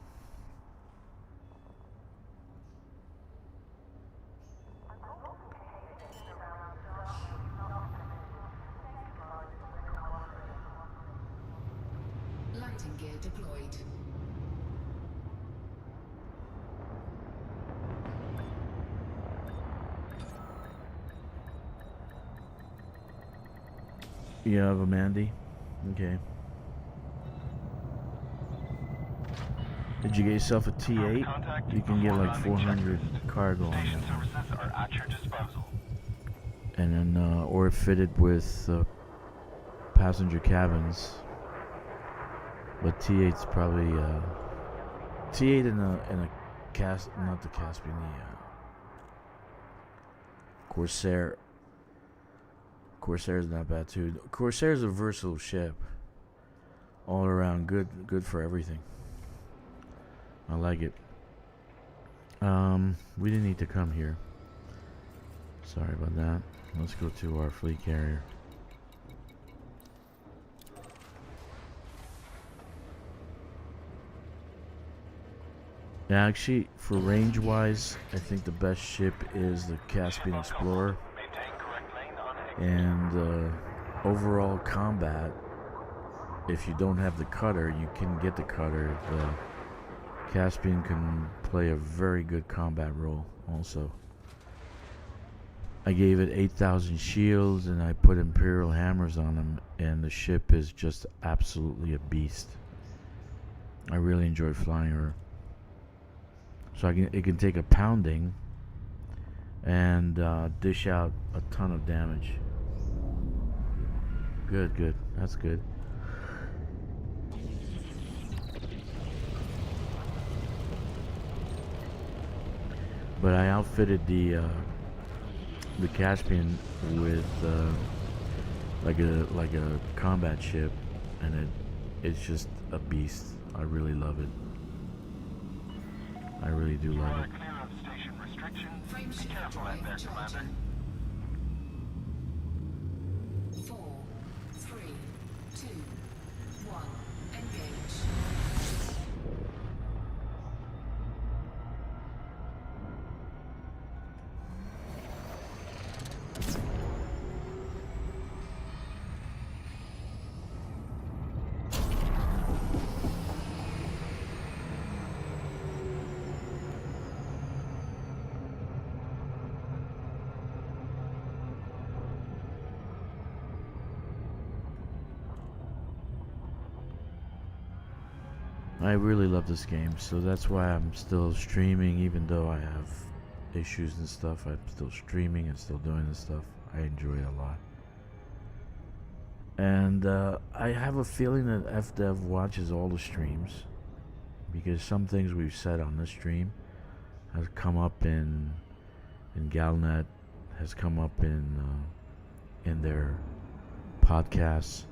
Landing gear deployed. You have a Mandy? Okay. Did you get yourself a T8? You can get like 400 cargo on Station that. services are at your disposal. And then, or fitted with passenger cabins. But T8's probably T8 in a not the Caspian, the Corsair. Corsair's not bad too. Corsair's a versatile ship. All around good for everything. I like it. We didn't need to come here. Sorry about that. Let's go to our fleet carrier. Yeah, actually, for range-wise, I think the best ship is the Caspian Explorer. Maintain correct lane on exit. And overall combat, if you don't have the cutter, you can get the cutter. The Caspian can play a very good combat role also. I gave it 8,000 shields and I put Imperial hammers on them, and the ship is just absolutely a beast. I really enjoy flying her. So it can take a pounding and dish out a ton of damage. Good. That's good. But I outfitted the Caspian with like a combat ship, and it's just a beast. I really love it. I really do love it. Clear of station restrictions. Frame Be shift careful out there, Commander. 4, 3, 2, 1. Engage. I really love this game, so that's why I'm still streaming, even though I have issues and stuff. I'm still streaming and still doing this stuff. I enjoy it a lot. And I have a feeling that FDev watches all the streams, because some things we've said on this stream has come up in Galnet, has come up in their podcasts.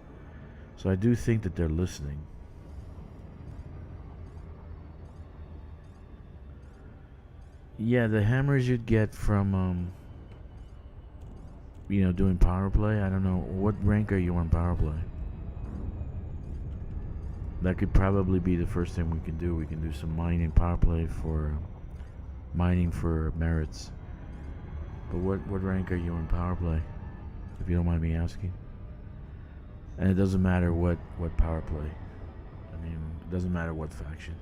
So I do think that they're listening. Yeah, the hammers you'd get from, doing power play. I don't know. What rank are you on power play? That could probably be the first thing we can do. We can do some mining power play for mining for merits. But what rank are you in power play? If you don't mind me asking. And it doesn't matter what power play. I mean, it doesn't matter what faction.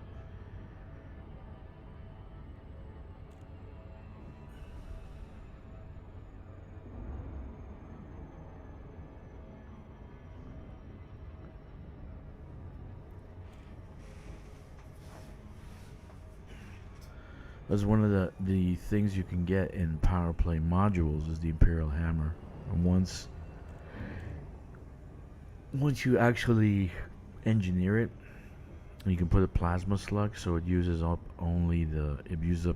That's one of the things you can get in power play modules is the Imperial Hammer. And once you actually engineer it, you can put a plasma slug, so it uses up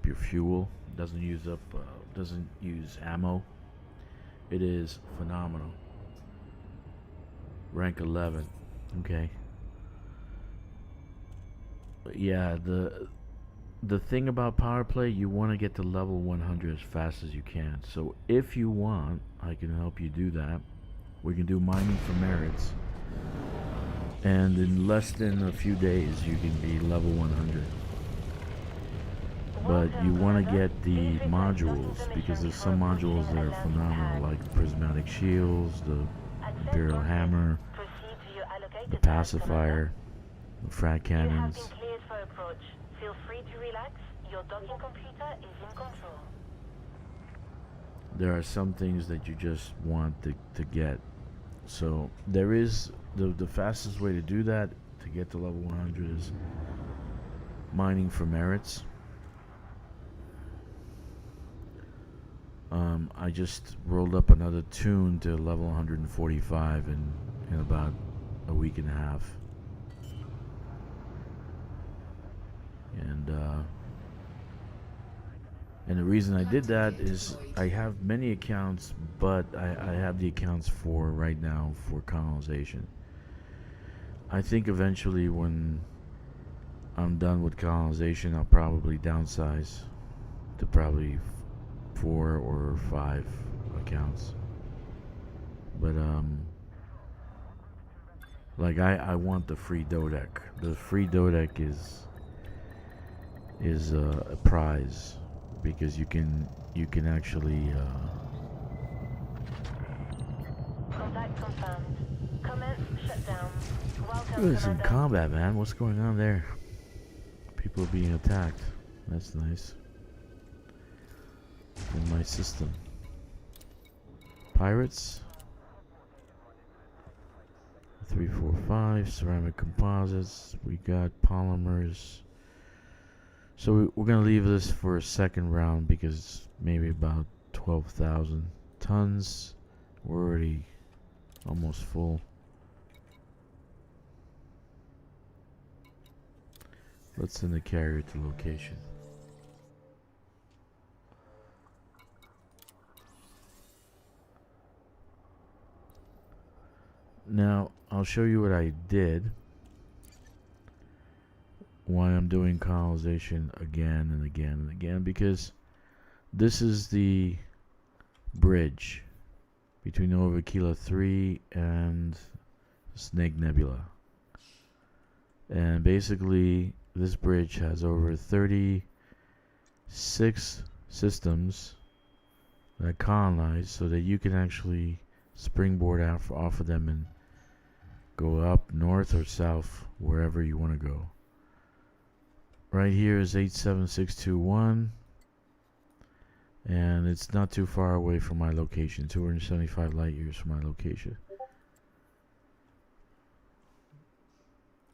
your fuel, doesn't use ammo. It is phenomenal. Rank 11. Okay. But yeah, the thing about power play, you want to get to level 100 as fast as you can. So if you want, I can help you do that. We can do mining for merits, and in less than a few days you can be level 100. But you want to get the modules, because there's some modules that are phenomenal, like the prismatic shields, the Imperial Hammer, the pacifier, the frag cannons. You have been cleared for approach. Feel free to relax. Your docking computer is in control. There are some things that you just want to get. So there is the fastest way to do that, to get to level 100, is mining for merits. I just rolled up another tune to level 145 in about a week and a half. And the reason I did that is I have many accounts, but I have the accounts for right now for colonization. I think eventually when I'm done with colonization, I'll probably downsize to probably 4 or 5 accounts. But like I want the free dodec. The free dodec is a prize, because you can actually Contact confirmed. Commence shutdown. Welcome, there's some Commander. combat, man. What's going on there? People are being attacked. That's nice. In my system. Pirates. 3, 4, 5. Ceramic composites. We got polymers. So we're going to leave this for a second round, because maybe about 12,000 tons. We're already almost full. Let's send the carrier to location. Now, I'll show you what I did. Why I'm doing colonization again and again and again, because this is the bridge between Overkila 3 and Snake Nebula. And basically, this bridge has over 36 systems that colonize, so that you can actually springboard off of them and go up north or south, wherever you want to go. Right here is 87621, and it's not too far away from my location, 275 light years from my location.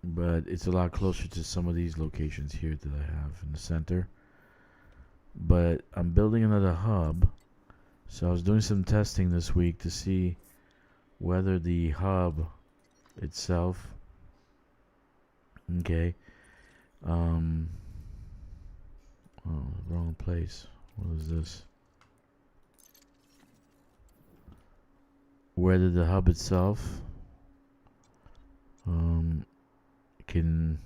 But it's a lot closer to some of these locations here that I have in the center. But I'm building another hub, so I was doing some testing this week to see whether the hub itself, okay, oh, wrong place. What is this? Whether the hub itself can,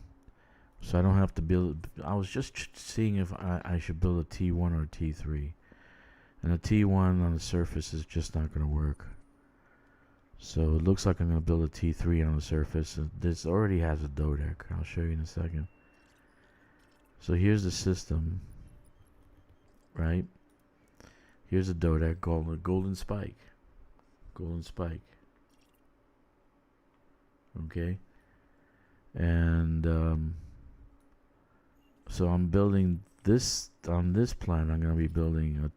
so I don't have to build. I was just seeing if I should build a T1 or a T3, and a T1 on the surface is just not going to work. So it looks like I'm going to build a T3 on the surface. This already has a dodec. I'll show you in a second. So here's the system, right? Here's a Dodec called a Golden Spike. Golden Spike. Okay. And so I'm building this on this planet. I'm going to be building a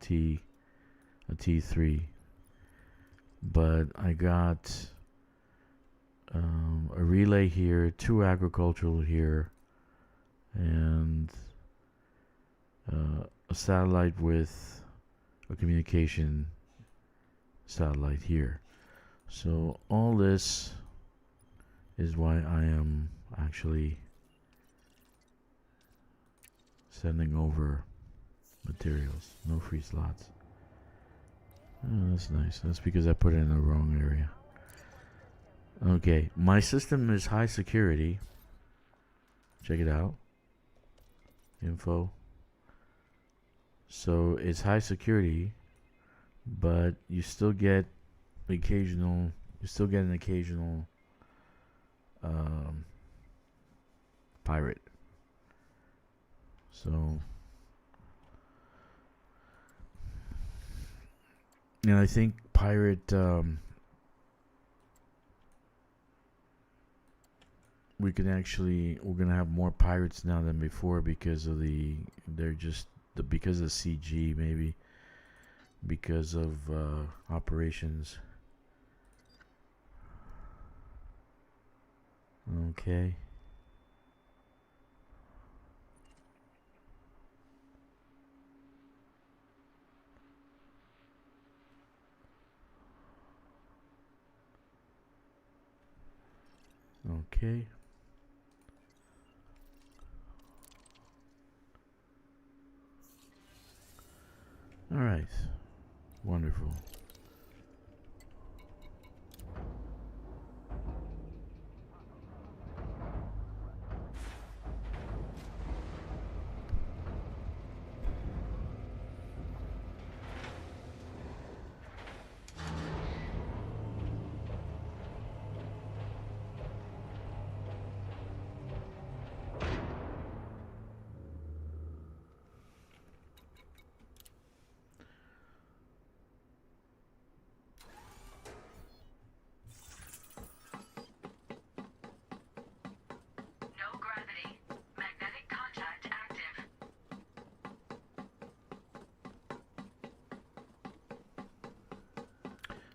T3, but I got a relay here, 2 agricultural here, and a satellite with a communication satellite here. So all this is why I am actually sending over materials. No free slots. Oh, that's nice. That's because I put it in the wrong area. Okay, my system is high security. Check it out. Info. So it's high security, but you still get occasional. You still get an occasional pirate. So, and I think pirate. We're gonna have more pirates now than before because of because of CG, maybe because of operations. Okay. Okay. All right. Wonderful. No gravity. Magnetic contact active.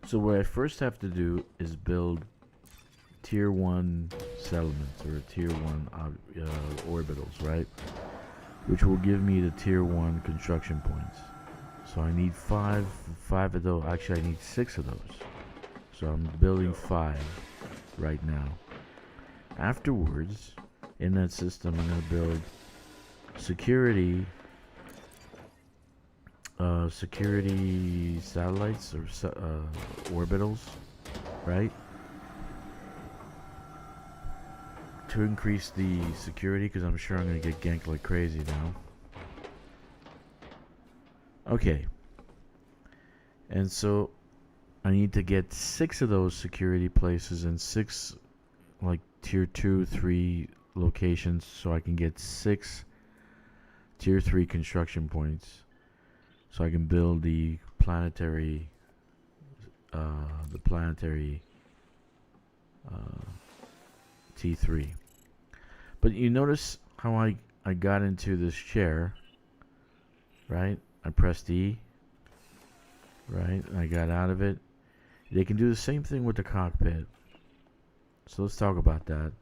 So what I first have to do is build tier 1 settlements or tier 1 orbitals, right? Which will give me the tier 1 construction points. So I need five of those. Actually, I need 6 of those. So I'm building 5 right now. Afterwards, in that system, I'm going to build security satellites or orbitals, right? To increase the security, because I'm sure I'm going to get ganked like crazy now. Okay. And so I need to get 6 of those security places and 6 like tier 2, 3 locations so I can get 6 tier 3 construction points. So I can build the planetary T3. But you notice how I got into this chair, right? I pressed E, right? And I got out of it. They can do the same thing with the cockpit. So let's talk about that.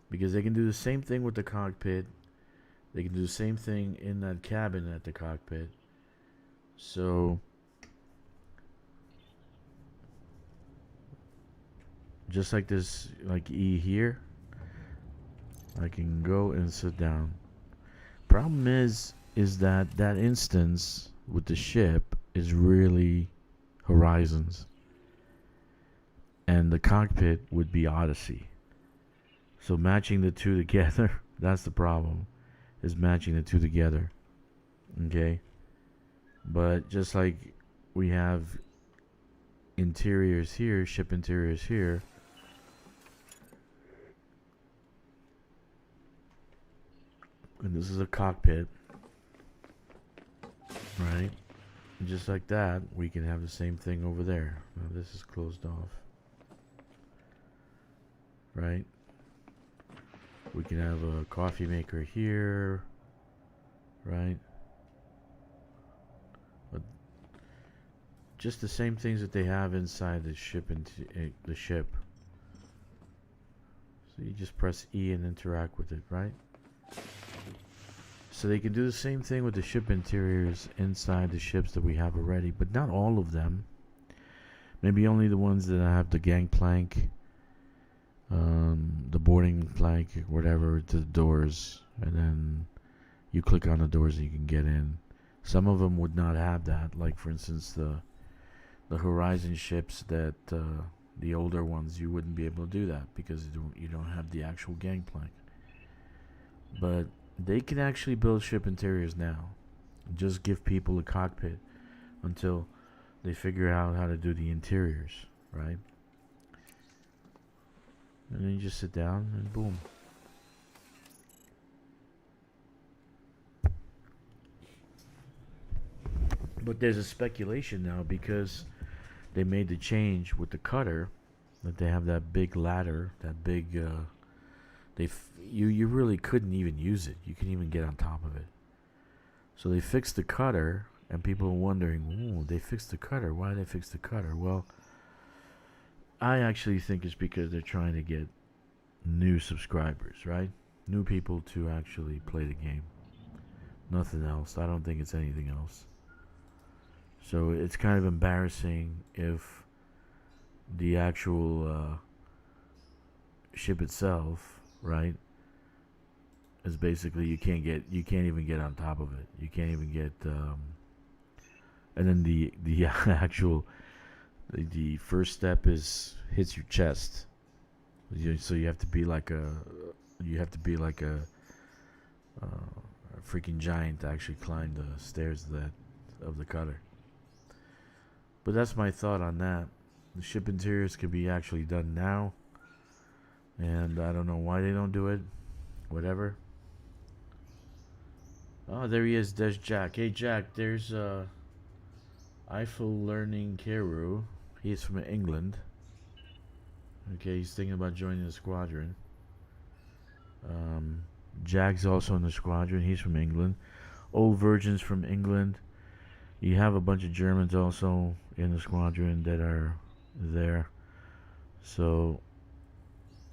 Because they can do the same thing with the cockpit. They can do the same thing in that cabin at the cockpit. So just like this, like E here, I can go and sit down. Problem is that instance with the ship is really Horizons, and the cockpit would be Odyssey. So matching the two together, that's the problem, is matching the two together. Okay? But just like we have interiors here, ship interiors here, and this is a cockpit, right? just like that, we can have the same thing over there. Now this is closed off. Right? We can have a coffee maker here. Right? But just the same things that they have inside the ship the ship. So you just press E and interact with it, right? So they can do the same thing with the ship interiors inside the ships that we have already, but not all of them. Maybe only the ones that have the gangplank, the boarding plank, whatever, to the doors, and then you click on the doors and you can get in. Some of them would not have that, like for instance the Horizon ships that the older ones, you wouldn't be able to do that because you don't have the actual gangplank. But they can actually build ship interiors now. Just give people a cockpit until they figure out how to do the interiors, right? And then you just sit down and boom. But there's a speculation now because they made the change with the cutter that they have that big ladder, that big you really couldn't even use it. You couldn't even get on top of it. So they fixed the cutter, and people are wondering, "Ooh, they fixed the cutter. Why did they fix the cutter?" Well, I actually think it's because they're trying to get new subscribers, right? New people to actually play the game. Nothing else. I don't think it's anything else. So it's kind of embarrassing if the actual ship itself, right, is basically you can't even get on top of it. You can't even get and then the actual the first step hits your chest. So you have to be like a freaking giant to actually climb the stairs of the cutter. But that's my thought on that. The ship interiors could be actually done now, and I don't know why they don't do it. Whatever. Oh, there he is. There's Jack. Hey, Jack. There's Eiffel Learning Keru. He's from England. Okay, he's thinking about joining the squadron. Jack's also in the squadron. He's from England. Old Virgin's from England. You have a bunch of Germans also in the squadron that are there. So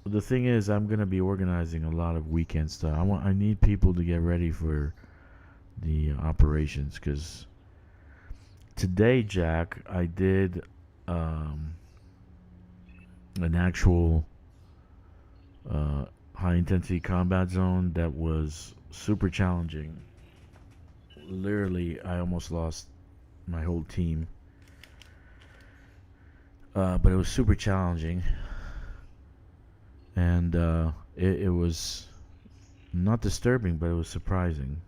the thing is, I'm gonna be organizing a lot of weekend stuff. I need people to get ready for the operations, because today, Jack, I did an actual high intensity combat zone that was super challenging. Literally, I almost lost my whole team. But it was super challenging. And it was not disturbing, but it was surprising.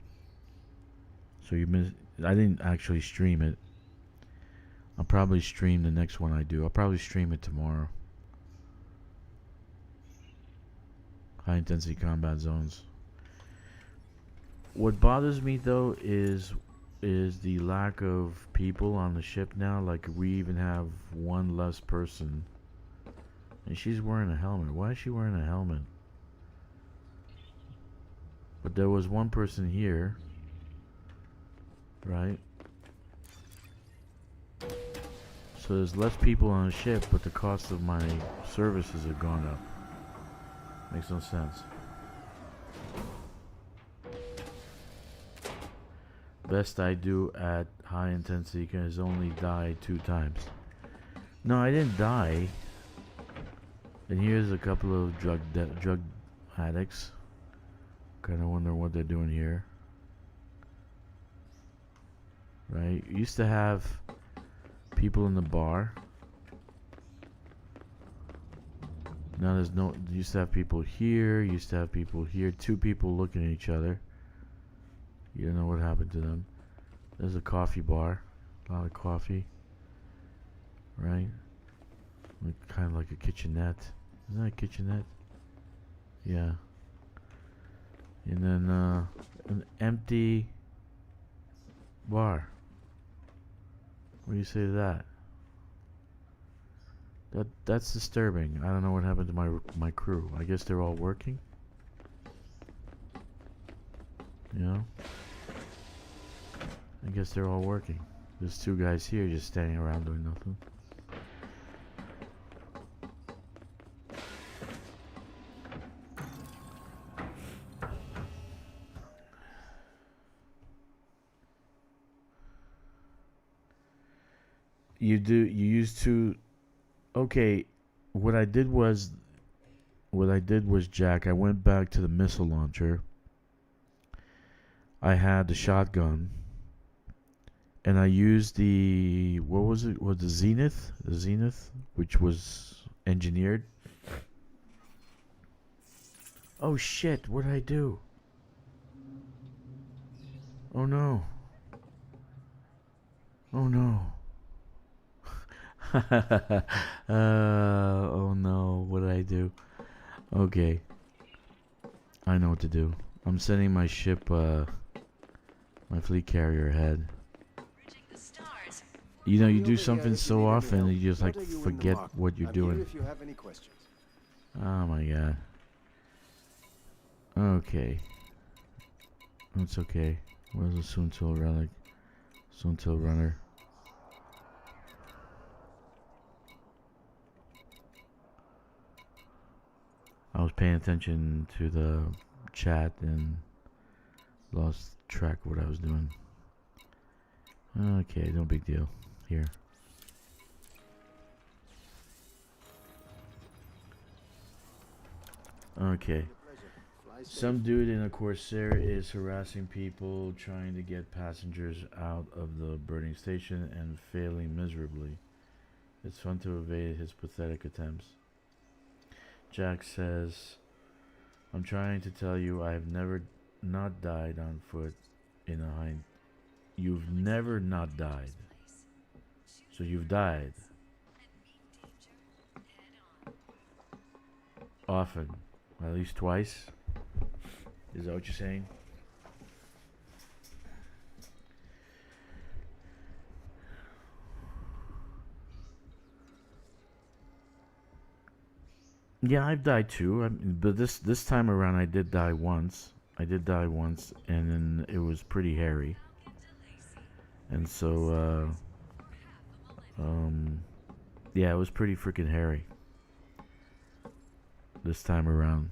So I didn't actually stream it. I'll probably stream the next one I do. I'll probably stream it tomorrow. High intensity combat zones. What bothers me though is the lack of people on the ship now. Like, we even have one less person, and she's wearing a helmet. Why is she wearing a helmet? But there was one person here, right? So there's less people on the ship, but the cost of my services have gone up. Makes no sense. Best I do at high intensity is only die 2 times. No, I didn't die. And here's a couple of drug addicts. Kind of wonder what they're doing here. Right? Used to have people in the bar. Now there's no. Used to have people here. Used to have people here. 2 people looking at each other. You don't know what happened to them. There's a coffee bar. A lot of coffee. Right? Kind of like a kitchenette. Isn't that a kitchenette? Yeah. And then an empty bar. What do you say to that? That's disturbing. I don't know what happened to my crew. I guess they're all working. You know? I guess they're all working. There's two guys here just standing around doing nothing. You used to. Okay, what I did was, Jack, I went back to the missile launcher. I had the shotgun, and I used the, what was it? Was the Zenith? The Zenith, which was engineered. Oh shit! What did I do? Oh no! Oh no! Oh no, what did I do? Okay. I know what to do. I'm sending my ship, my fleet carrier ahead. You know, you do something so often and you just like forget what you're doing. If you have any questions. Oh my god. Okay. That's okay. Where's the Soontil relic? Soontil runner. I was paying attention to the chat and lost track of what I was doing. Okay, no big deal. Here. Okay. Some dude in a Corsair is harassing people, trying to get passengers out of the burning station and failing miserably. It's fun to evade his pathetic attempts. Jack says, I'm trying to tell you I have never not died on foot in a hind. You've never not died. So you've died. Often. At least twice. Is that what you're saying? Yeah, I've died too. But this time around, I did die once. And then it was pretty hairy. And so, yeah, it was pretty freaking hairy this time around.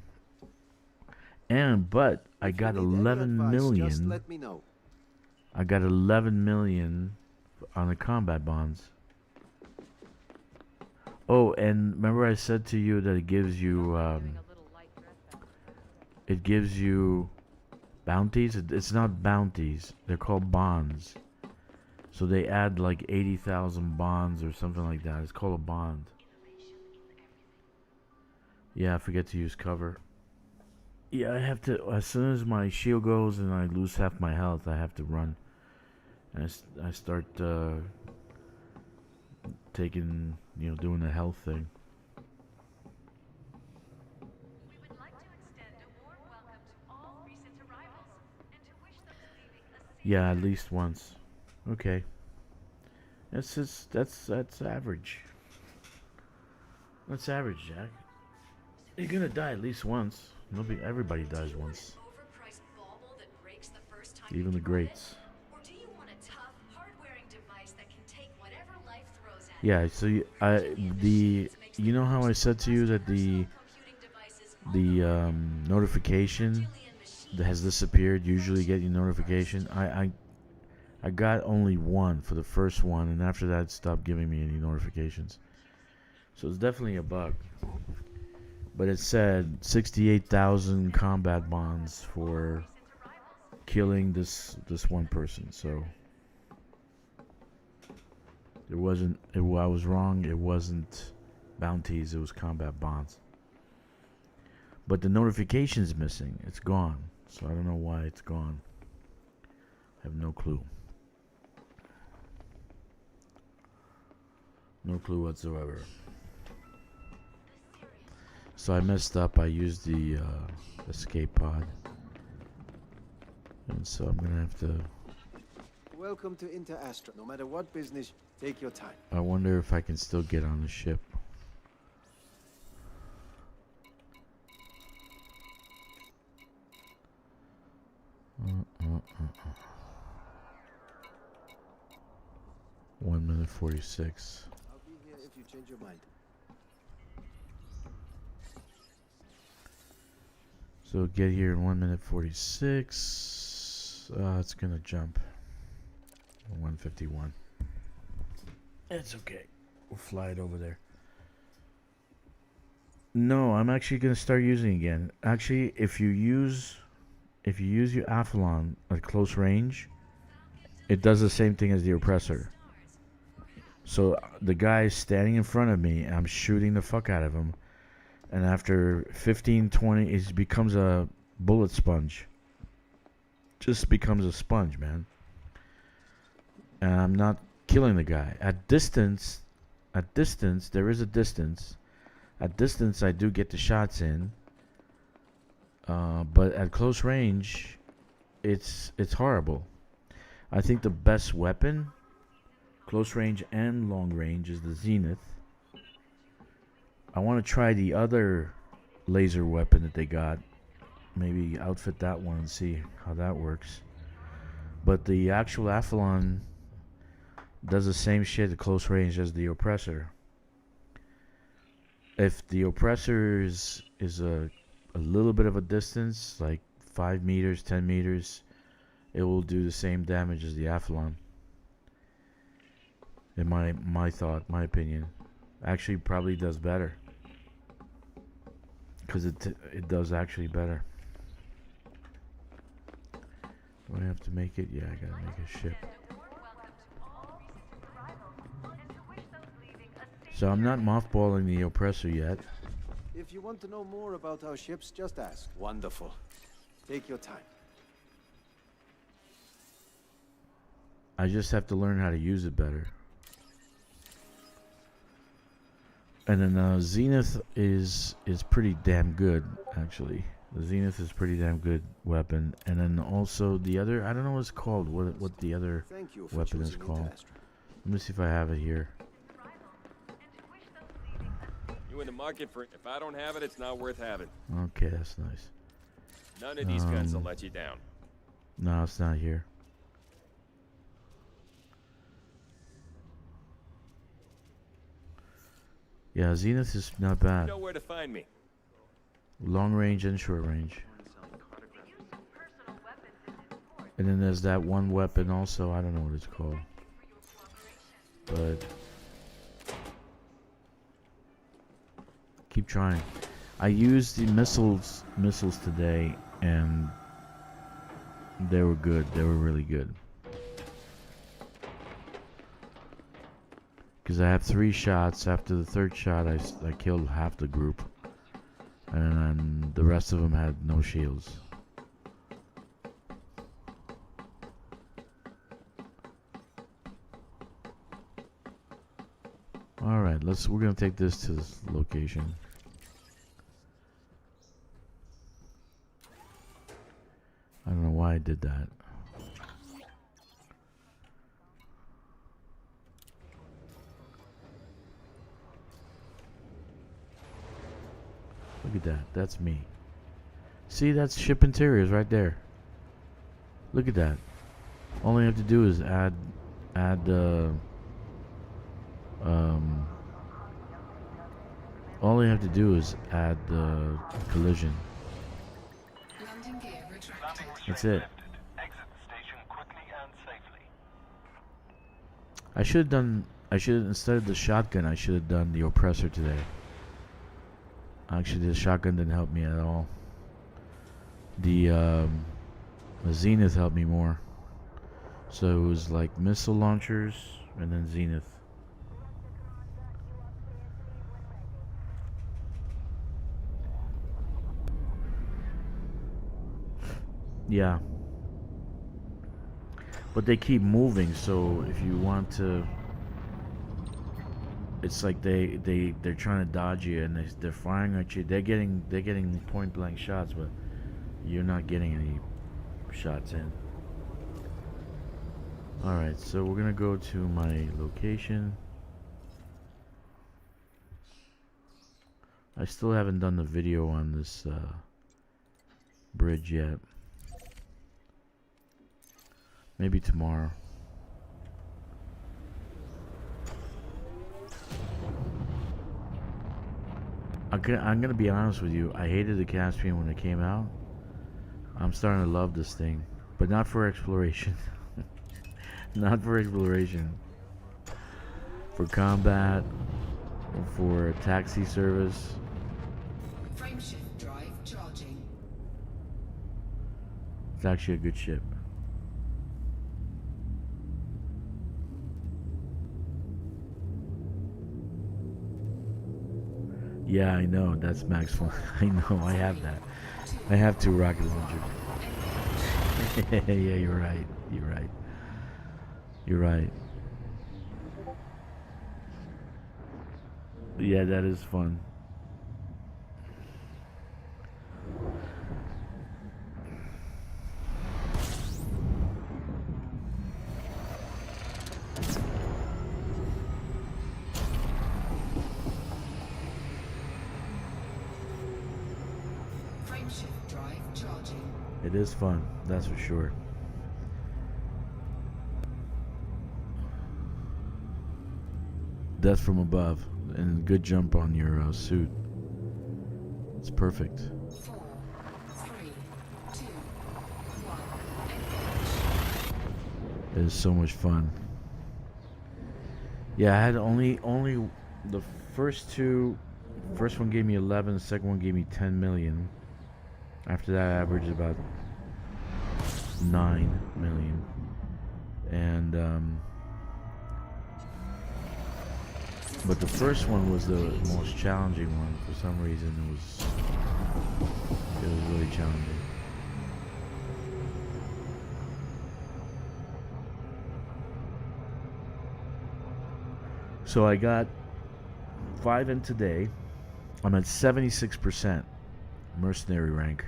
But I got 11 million. Just let me know. I got 11 million on the combat bonds. Oh, and remember I said to you that it gives you bounties? It's not bounties. They're called bonds. So they add like 80,000 bonds or something like that. It's called a bond. Yeah, I forget to use cover. Yeah, I have to, as soon as my shield goes and I lose half my health, I have to run. And I start taking, doing the health thing. We would like to extend a warm welcome to all recent arrivals and to wish them leaving a safe Yeah, at least once. Okay. That's average. That's average, Jack. You're gonna die at least once. Everybody dies once. Even the greats. Yeah, so you know how I said to you that the notification that has disappeared, usually get your notification. I got only one for the first one, and after that it stopped giving me any notifications. So it's definitely a bug. But it said 68,000 combat bonds for killing this one person. So it wasn't. I was wrong. It wasn't bounties. It was combat bonds. But the notification's missing. It's gone. So I don't know why it's gone. I have no clue. No clue whatsoever. So I messed up. I used the escape pod. And so I'm going to have to Welcome to Inter-Astra. No matter what business, take your time. I wonder if I can still get on the ship. Uh. 1 minute 46. I'll be here if you change your mind. So get here in 1 minute 46. It's gonna jump. 151. It's okay. We'll fly it over there. No, I'm actually gonna start using it again. Actually, if you use your Athlon at close range, it does the same thing as the oppressor. So the guy is standing in front of me, and I'm shooting the fuck out of him. And after 15, 20, it becomes a bullet sponge. Just becomes a sponge, man. And I'm not killing the guy. At distance, there is a distance. At distance, I do get the shots in. But at close range, it's horrible. I think the best weapon, close range and long range, is the Zenith. I want to try the other laser weapon that they got. Maybe outfit that one and see how that works. But the actual Athlon does the same shit at close range as the oppressor. If the oppressor is a little bit of a distance, like 5 meters, 10 meters, it will do the same damage as the Athlon. In my opinion. Actually probably does better. Because it does actually better. Do I have to make it? Yeah, I gotta make a ship. So I'm not mothballing the oppressor yet. If you want to know more about our ships, just ask. Wonderful. Take your time. I just have to learn how to use it better. And then Zenith is pretty damn good, actually. The Zenith is pretty damn good weapon. And then also the other, I don't know what it's called. What the other weapon is called. Let me see if I have it here. You in the market for it? If I don't have it, it's not worth having. Okay, that's nice. None of these guns will let you down. No, it's not here. Yeah, Zenith is not bad. You know where to find me. Long range and short range. And then there's that one weapon also, I don't know what it's called. But keep trying. I used the missiles today, and they were good. They were really good. Because I have 3 shots. After the 3rd shot, I killed half the group. And then the rest of them had no shields. Alright, we're gonna take this to this location. I don't know why I did that. Look at that. That's me. See, that's ship interiors right there. Look at that. All you have to do is add all you have to do is add the collision. That's it. Exit the station quickly and safely. I should have instead of the shotgun, I should have done the oppressor today. Actually, the shotgun didn't help me at all. The Zenith helped me more. So it was like missile launchers and then Zenith. Yeah. But they keep moving, so if you want to, it's like they're trying to dodge you, and they're firing at you. They're getting point blank shots, but you're not getting any shots in. Alright, so we're gonna go to my location. I still haven't done the video on this bridge yet. Maybe tomorrow. I'm gonna be honest with you. I hated the Caspian when it came out. I'm starting to love this thing, but not for exploration. Not for exploration. For combat, or for taxi service. Frameshift drive charging. It's actually a good ship. Yeah, I know. That's Max Fun. I know. I have that. I have 2 rocket launchers. Yeah, you're right. You're right. You're right. Yeah, that is fun. Frameshift drive charging. It is fun, that's for sure. Death from above, and good jump on your suit. It's perfect. 4, 3, 2, 1. It is so much fun. Yeah, I had only the first 2. First one gave me 11. The second one gave me 10 million. After that, I averaged about 9 million. And but the first one was the most challenging one. For some reason, it was really challenging. So I got 5 in today. I'm at 76% mercenary rank.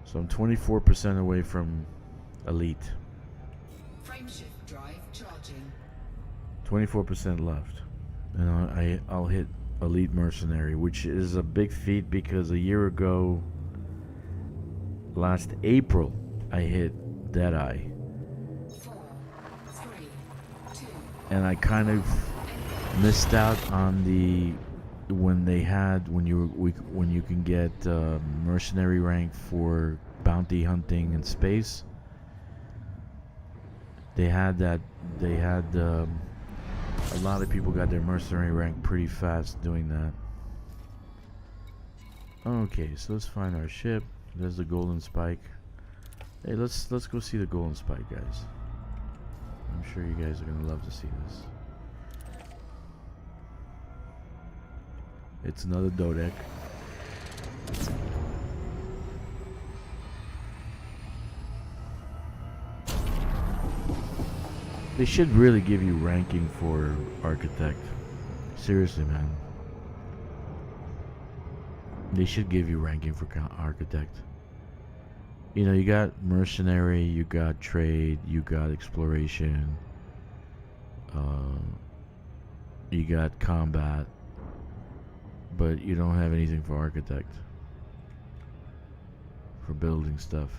So I'm 24% away from elite. Frameshift drive charging. 24% left. And I'll hit elite mercenary, which is a big feat because a year ago, last April, I hit Deadeye. 4, 3, 2. And I kind of missed out on the when you can get mercenary rank for bounty hunting in space. They had a lot of people got their mercenary rank pretty fast doing that. Okay, so let's find our ship. There's the golden spike. Hey, let's go see the golden spike, guys. I'm sure you guys are gonna love to see this. It's another Dodec. They should really give you ranking for architect. Seriously, man. They should give you ranking for architect. You know, you got mercenary, you got trade, you got exploration, you got combat, but you don't have anything for architect, for building stuff.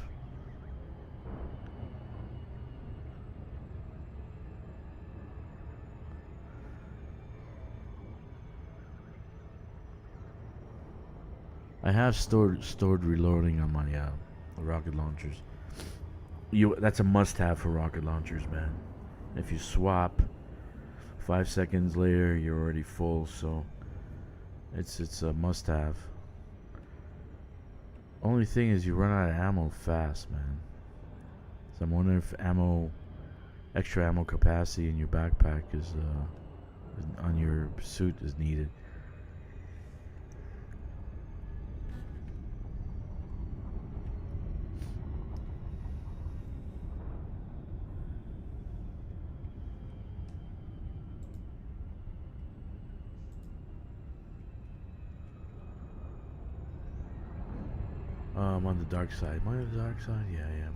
I have stored reloading on my rocket launchers. That's a must-have for rocket launchers, man. If you swap, 5 seconds later you're already full, so it's a must-have. Only thing is you run out of ammo fast, man. So I'm wondering if extra ammo capacity in your backpack is on your suit is needed. I'm on the dark side. Am I on the dark side? Yeah, I am.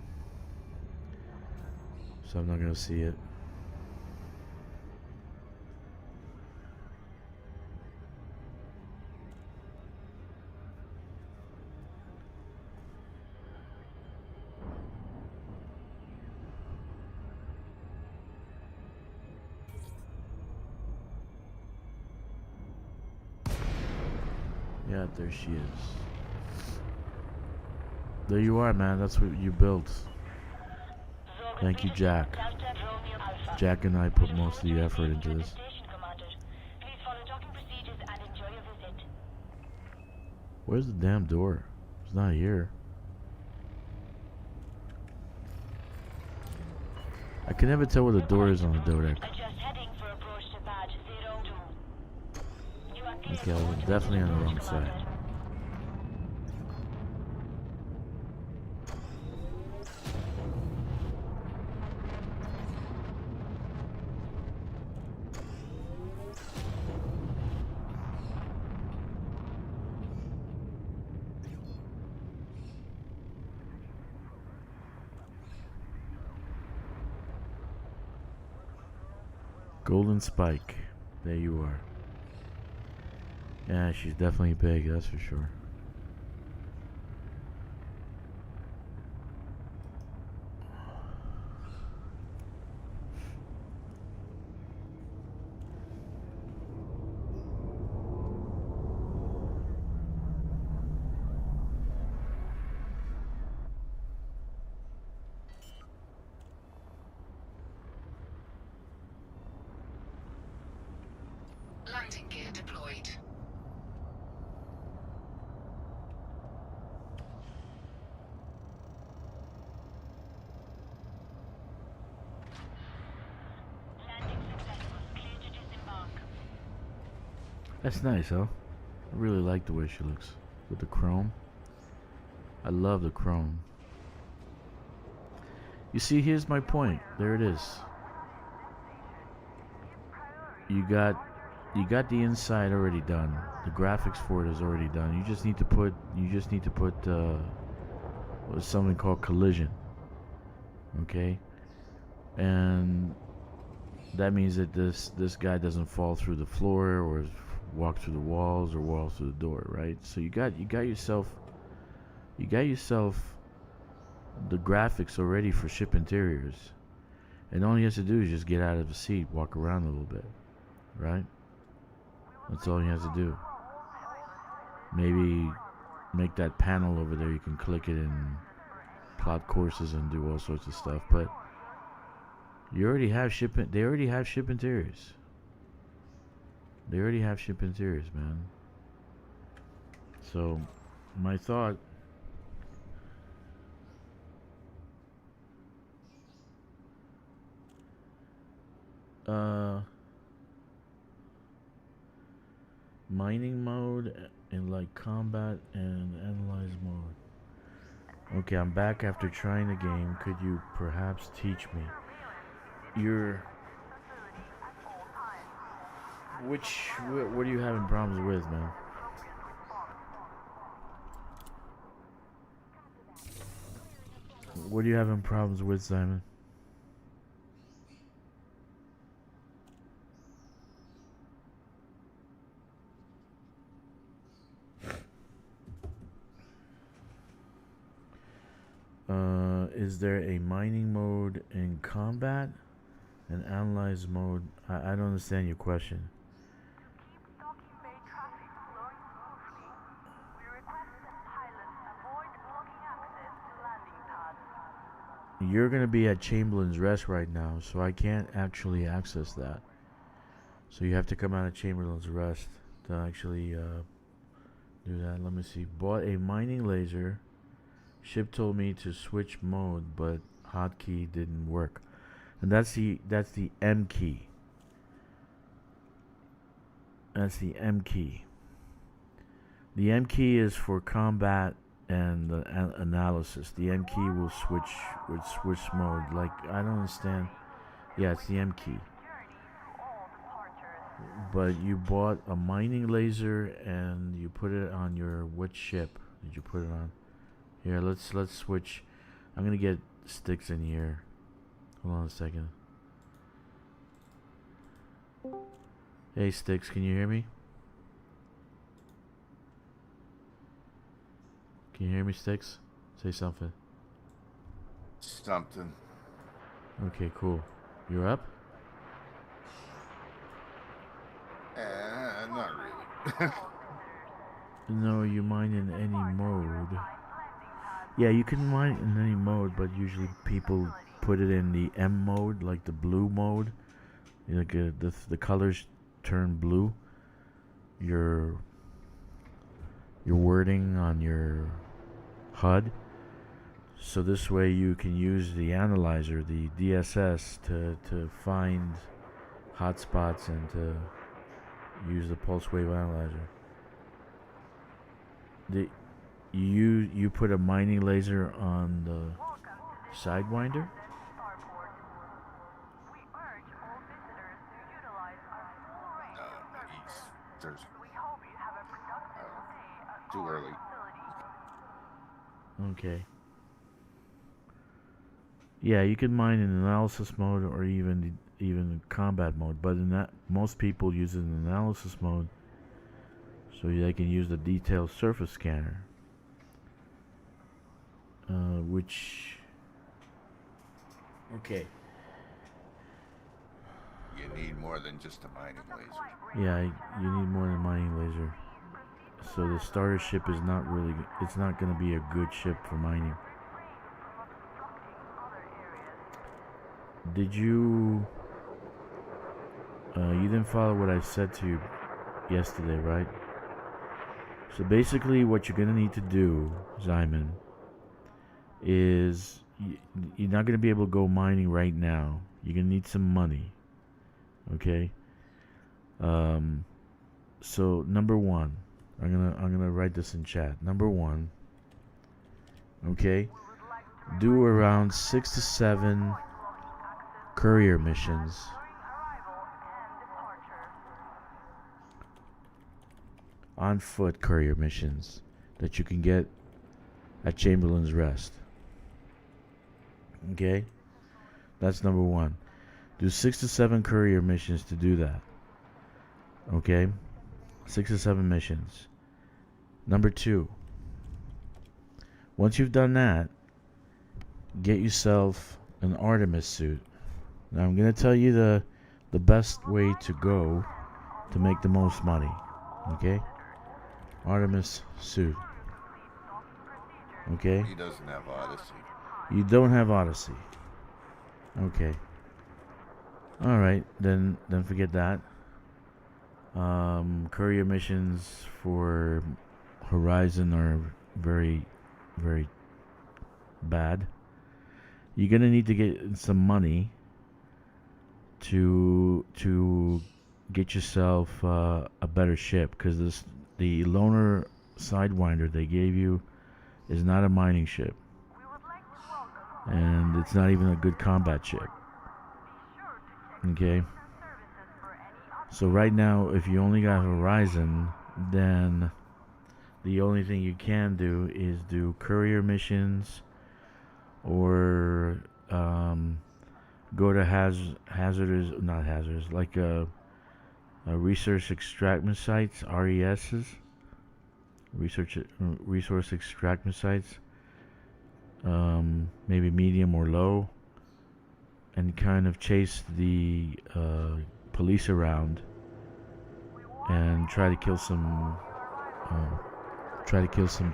so I'm not gonna see it. Yeah, there she is. There you are, man. That's what you built. Thank you, Jack. Jack and I put most of the effort into this. Please follow docking procedures and enjoy your visit. Where's the damn door? It's not here. I can never tell where the door is on the Dodec. Adjust heading for approach to badge 02. You are clear Okay, I was definitely on the wrong side. Golden Spike. There you are. Yeah, she's definitely big, that's for sure. Landing gear deployed. landing successful. Clear to disembark. That's nice, huh? I really like the way she looks. With the chrome. I love the chrome. You see, here's my point. There it is. You got the inside already done. The graphics for it is already done. You just need to put what's something called collision. Okay? And that means that this guy doesn't fall through the floor or walk through the walls or walk through the door, right? So you got yourself the graphics already for ship interiors. And all he has to do is just get out of the seat, walk around a little bit, right? That's all he has to do. Maybe make that panel over there, you can click it and plot courses and do all sorts of stuff, but you already have they already have ship interiors. They already have ship interiors, man. So my thought mining mode and like combat and analyze mode. Okay, I'm back after trying the game. Could you perhaps teach me? What are you having problems with, man? What are you having problems with, Simon? Is there a mining mode in combat and analyze mode? I don't understand your question. You're going to be at Chamberlain's Rest right now, so I can't actually access that. So you have to come out of Chamberlain's Rest to actually do that. Let me see. Bought a mining laser. Ship told me to switch mode, but hotkey didn't work. And that's the M key. That's the M key. The M key is for combat and the analysis. The M key will switch mode. Like, I don't understand. Yeah, it's the M key. But you bought a mining laser and you put it on your what ship did you put it on? Here, let's switch. I'm gonna get sticks in here. Hold on a second. Hey, Sticks, can you hear me? Can you hear me, Sticks? Say something. Something. Okay, cool. You're up? Not really. No, you mine in any mode. Yeah, you can mine in any mode, but usually people put it in the M mode, like the blue mode. Like the colors turn blue. Your wording on your HUD. So this way you can use the analyzer, the DSS, to find hotspots and to use the pulse wave analyzer. You put a mining laser on the Sidewinder? There's too early. Okay. Yeah, you can mine in analysis mode or even combat mode, but in that most people use it in analysis mode, so they can use the detailed surface scanner, which. Okay. You need more than just a mining laser. Yeah, you need more than a mining laser. So the starter ship is not really. It's not going to be a good ship for mining. Did you? You didn't follow what I said to you yesterday, right? So basically, what you're gonna need to do, Zyman, is you're not gonna be able to go mining right now. You're gonna need some money. Okay. So number one, I'm gonna write this in chat. Number one. Okay. Do around 6 to 7 courier missions. On foot courier missions that you can get at Chamberlain's Rest. Okay? That's number one. Do 6 to 7 courier missions to do that. Okay? 6 to 7 missions. Number two. Once you've done that, get yourself an Artemis suit. Now I'm going to tell you the best way to go to make the most money. Okay? Artemis suit. Okay? He doesn't have Odyssey. You don't have Odyssey. Okay. Alright, then forget that. Courier missions for Horizon are very, very bad. You're gonna need to get some money to get yourself a better ship, because the loner Sidewinder they gave you is not a mining ship, and it's not even a good combat ship. Okay. So right now, if you only got Horizon, then the only thing you can do is do courier missions, or go to research extraction sites, RESs, resource extraction sites, maybe medium or low, and kind of chase the police around and try to kill some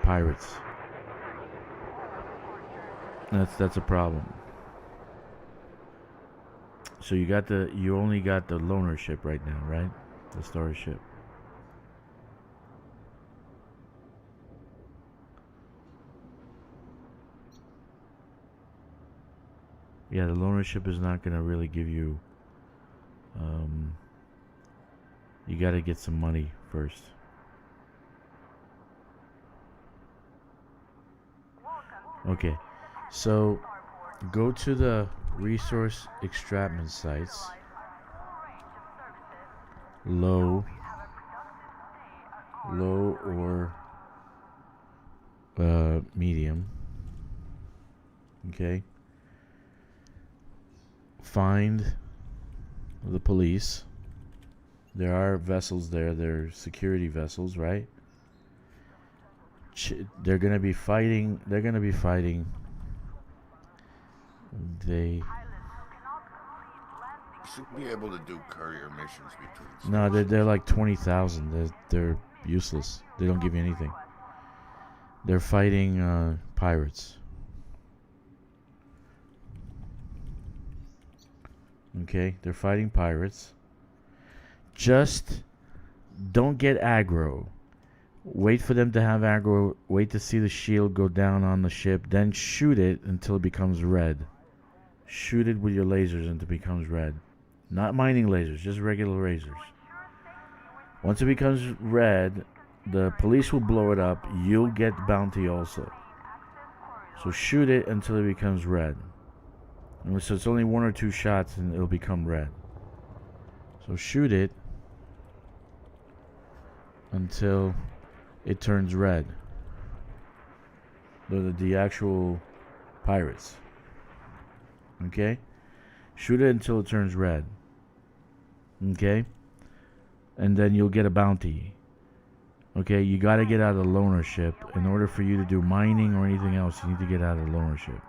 pirates. That's a problem. So you only got the loner ship right now, right? The starter ship. Yeah, the loner ship is not gonna really give you. You gotta get some money first. Okay, so go to the resource extraction sites. Low or medium. Okay. find the police. There are vessels there. They're security vessels, right? They're gonna be fighting. They're gonna be fighting. They. You should be able to do courier missions between. No, they're like 20,000. They're useless. They don't give you anything. They're fighting pirates. Okay, they're fighting pirates. Just don't get aggro. Wait for them to have aggro. Wait to see the shield go down on the ship. Then shoot it until it becomes red. Shoot it with your lasers until it becomes red. Not mining lasers, just regular lasers. Once it becomes red, the police will blow it up. You'll get bounty also. So shoot it until it becomes red. And so it's only 1 or 2 shots and it'll become red. So shoot it until it turns red. The actual pirates. Okay? Shoot it until it turns red. Okay? And then you'll get a bounty. Okay? You gotta get out of the loaner ship. In order for you to do mining or anything else, you need to get out of the loaner ship.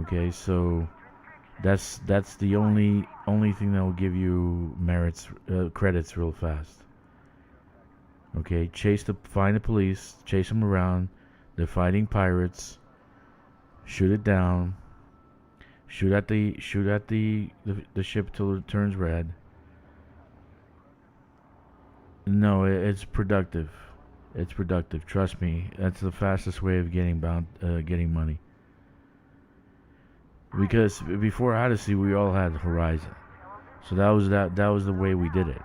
Okay, so that's the only thing that will give you merits, credits real fast. Okay, find the police, chase them around. They're fighting pirates. Shoot it down. Shoot at the ship till it turns red. No, it's productive. It's productive. Trust me, that's the fastest way of getting money. Because before Odyssey, we all had Horizon, so that was the way we did it.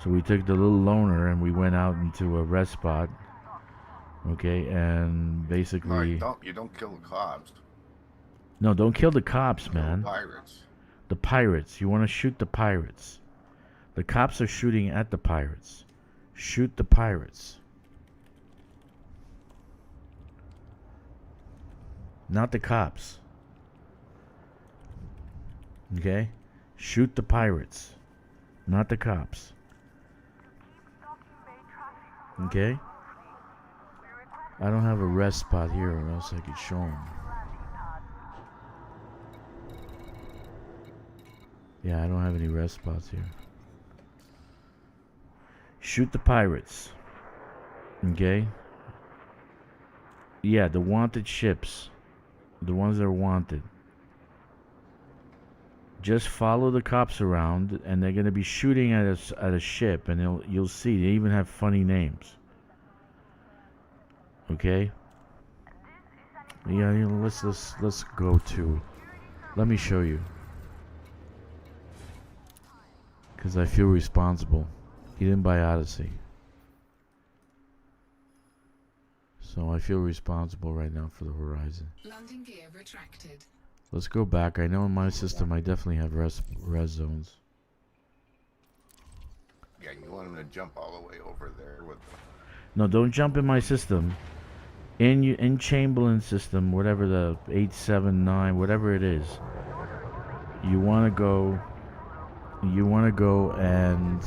So we took the little loaner and we went out into a rest spot. Okay, and basically. No, you don't kill the cops. No, don't kill the cops, man. The pirates. The pirates. You want to shoot the pirates. The cops are shooting at the pirates. Shoot the pirates. Not the cops. Okay? Shoot the pirates. Not the cops. Okay? I don't have a rest spot here or else I could show them. Yeah, I don't have any rest spots here. Shoot the pirates. Okay? Yeah, the wanted ships. The ones that are wanted. Just follow the cops around, and they're gonna be shooting at a ship, and you'll see they even have funny names. Okay. Yeah, let's go to. Let me show you. Because I feel responsible. He didn't buy Odyssey. So I feel responsible right now for the Horizon. Landing gear retracted. Let's go back. I know in my system I definitely have res zones. Yeah, you want him to jump all the way over there with. No, don't jump in my system. In Chamberlain's system, whatever the 879, whatever it is, you want to go. You want to go and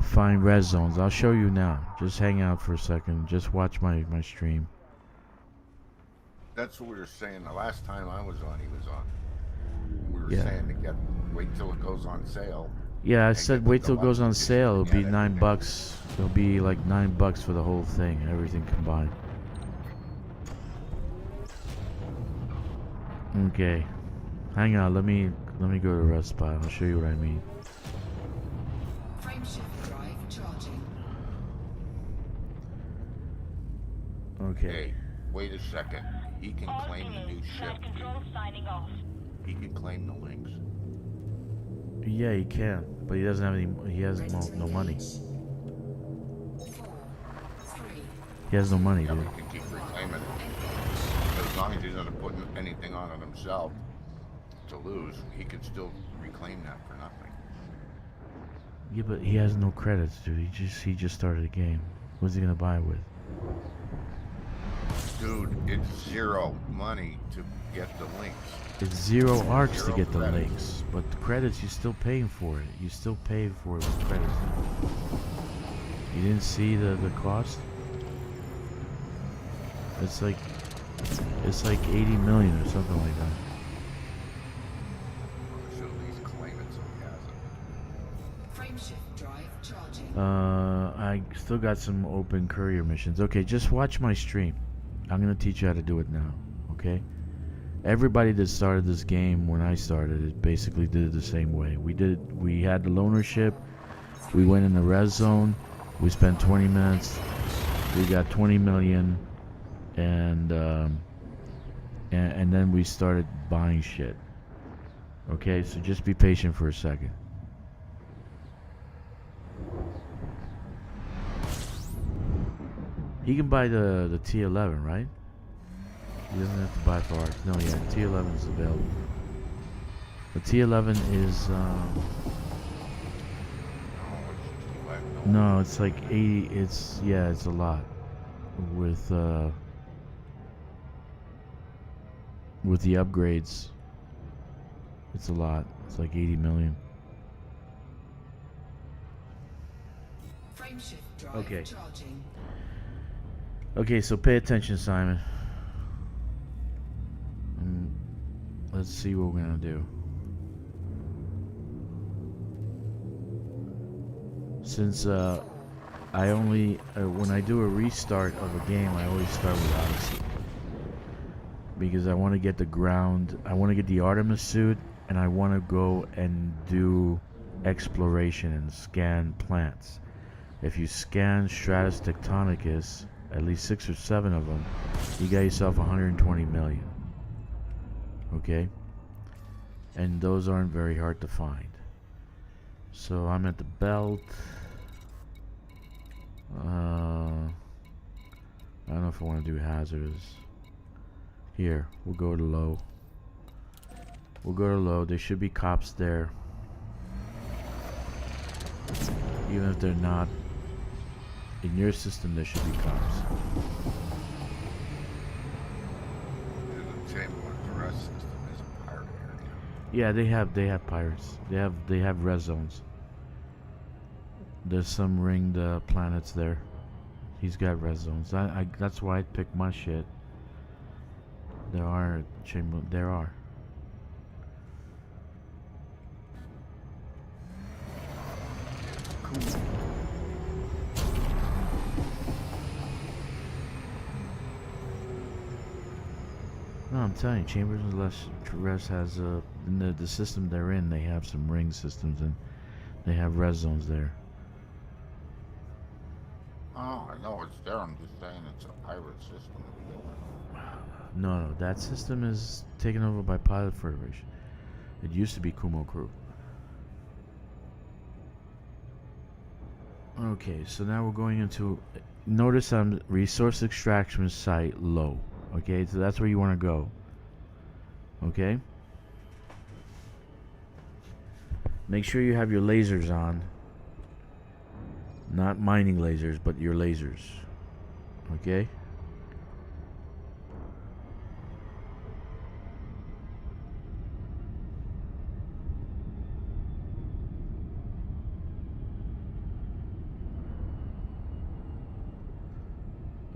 find res zones. I'll show you now. Just hang out for a second. Just watch my stream. That's what we were saying the last time I was on. He was on. We were Yeah. saying to wait till it goes on sale. Yeah, I said wait till it goes on sale. It'll be $9. It'll be like $9 for the whole thing, everything combined. Okay, hang on. Let me go to the rest spot. I'll show you what I mean. Frameshift drive charging. Okay. Hey, wait a second. He can claim the new ship. Control signing off. He can claim the links. Yeah, he can, but he doesn't have any. He has no money. 4, 3. He has no money, Yeah, dude. but he can keep reclaiming it. As long as he doesn't put anything on it himself to lose, he can still reclaim that for nothing. Yeah, but he has no credits, dude. He just started the game. What's he gonna buy it with? Dude, it's zero money to get the links. It's 0 arcs to Zero get the credits. links, but the credits you're still paying for it. You still pay for it with credits. You didn't see the cost? It's like 80 million or something like that. Should at least claim it so he has it. Frameshift drive charging. I still got some open courier missions. Okay, just watch my stream. I'm gonna teach you how to do it now. Okay. Everybody that started this game when I started it basically did it the same way. We had the loaner ship. We went in the res zone. We spent 20 minutes. We got 20 million, and then we started buying shit. Okay, so just be patient for a second. He can buy the T11, right? He doesn't have to buy for arcs. No, yeah, T11 is available. The T11 is no, it's like 80. It's a lot with the upgrades. It's a lot. It's like 80 million. Frameshift drive Okay. charging. Okay, so pay attention, Simon. Let's see what we're gonna do. Since I only when I do a restart of a game, I always start with Odyssey because I want to get the ground. I want to get the Artemis suit, and I want to go and do exploration and scan plants. If you scan Stratus Tectonicus, at least 6 or 7 of them, you got yourself 120 million. Okay, and those aren't very hard to find. So I'm at the belt. I don't know if I want to do hazardous. Here, we'll go to low. We'll go to low. There should be cops there. Even if they're not in your system, there should be cops. The chamber with the rest system is a pirate area. Yeah, they have pirates. They have res zones. There's some ringed planets there. He's got res zones. That's why I picked my shit. There are chamber. There are. Cool. No, I'm telling you, Chambers and Res has in the system they're in. They have some ring systems and they have res zones there. Oh, I know it's there. I'm just saying it's a pirate system. No, that system is taken over by Pilot Federation. It used to be Kumo Crew. Okay, so now we're going into. Notice I'm resource extraction site low. Okay, so that's where you want to go. Okay. Make sure you have your lasers on. Not mining lasers, but your lasers. Okay.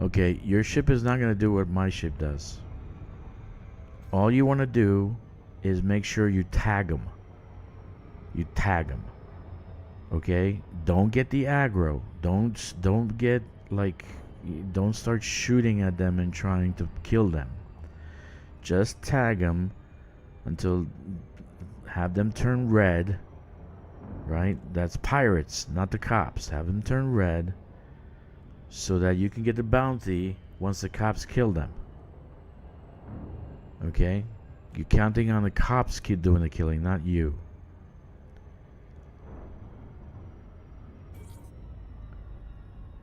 Okay, your ship is not going to do what my ship does. All you want to do is make sure you tag them. You tag them. Okay? Don't get the aggro. Don't get like don't start shooting at them and trying to kill them. Just tag them until have them turn red. Right? That's pirates, not the cops. Have them turn red. So that you can get the bounty once the cops kill them. Okay? You're counting on the cops doing the killing, not you.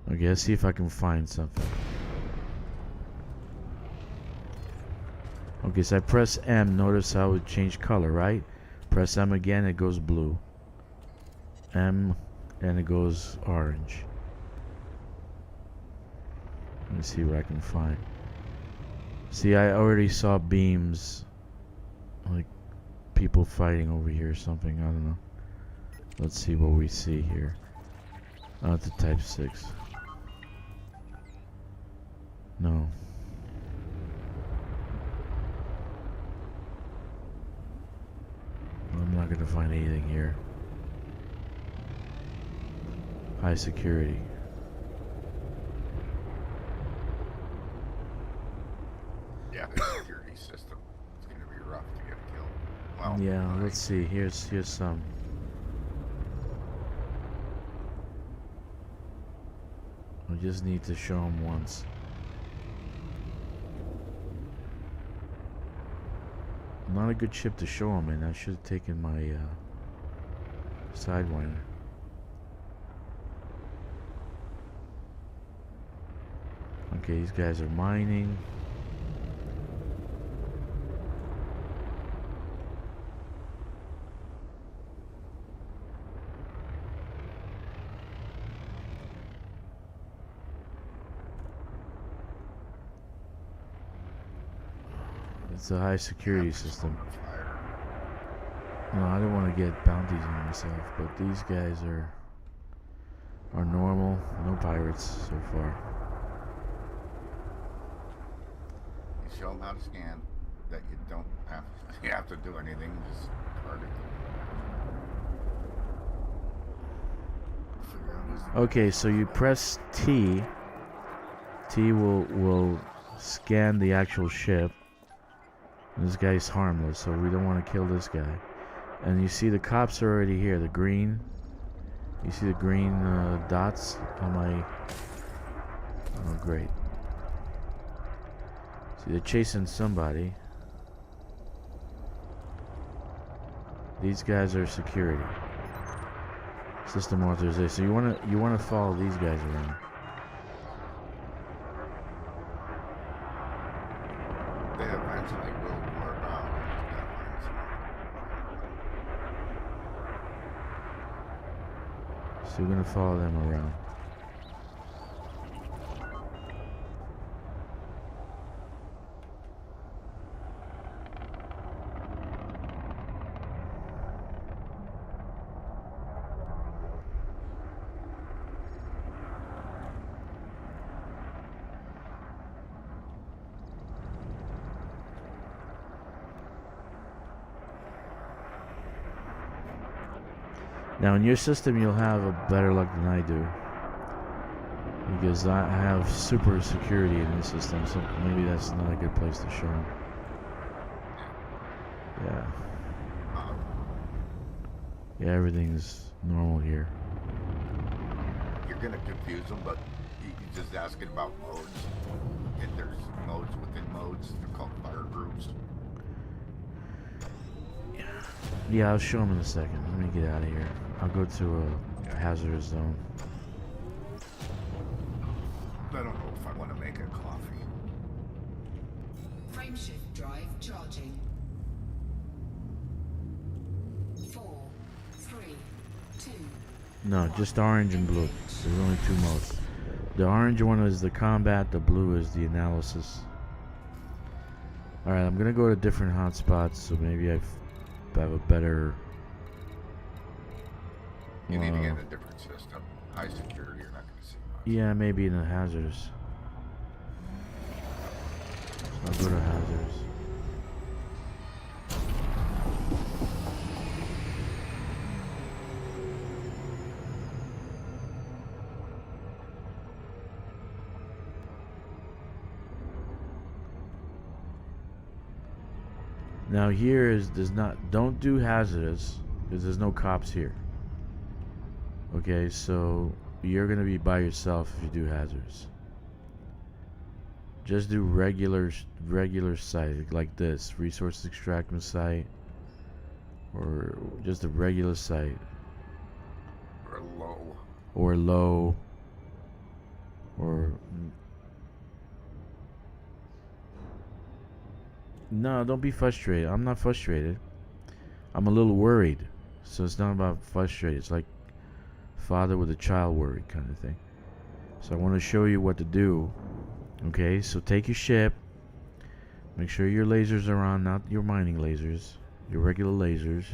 Okay, let's see if I can find something. Okay, so I press M. Notice how it changed color, right? Press M again, it goes blue. M, and it goes orange. Let me see what I can find. See, I already saw beams, like people fighting over here or something. I don't know. Let's see what we see here. Oh, it's a Type 6. No. I'm not gonna find anything here. High security. Yeah, the security system. It's gonna be rough to get killed. Well, Yeah, let's see. Here's some. I just need to show them once. Not a good ship to show them in. I should have taken my Sidewinder. Okay, these guys are mining. It's a high security system. No, I don't want to get bounties on myself, but these guys are normal. No pirates so far. You show them how to scan, that you don't have you have to do anything, just target them. Okay, so you press T. T will scan the actual ship. This guy's harmless, so we don't want to kill this guy. And you see the cops are already here. The green. You see the green dots on my. Oh, great. See, they're chasing somebody. These guys are security. System authorization. So you wanna follow these guys around. They eventually will work out. So we're gonna follow them around. Now in your system you'll have a better luck than I do, because I have super security in this system, so maybe that's not a good place to show them. Yeah. Yeah, everything's normal here. You're gonna confuse them, but you just asking about modes. And there's modes within modes. They're called fire groups. Yeah, I'll show them in a second. Let me get out of here. I'll go to a hazardous zone. I don't know if I want to make a coffee. Frameshift drive charging. 4, 3, 2. No, just orange and blue. There's only two modes. The orange one is the combat, the blue is the analysis. Alright, I'm gonna go to different hotspots, so maybe I have a better... You need to get a different system. High security, you're not going to see much. Yeah, maybe in the hazardous. So I'll go to hazardous. Now here is don't do hazardous because there's no cops here. Okay, so you're gonna be by yourself if you do hazardous. Just do regular site like this, resource extraction site, or just a regular site. Or low. Or low. Or no, don't be frustrated. I'm not frustrated. I'm a little worried. So it's not about frustrated. It's like father with a child worried kind of thing. So I want to show you what to do. Okay, so take your ship. Make sure your lasers are on, not your mining lasers. Your regular lasers.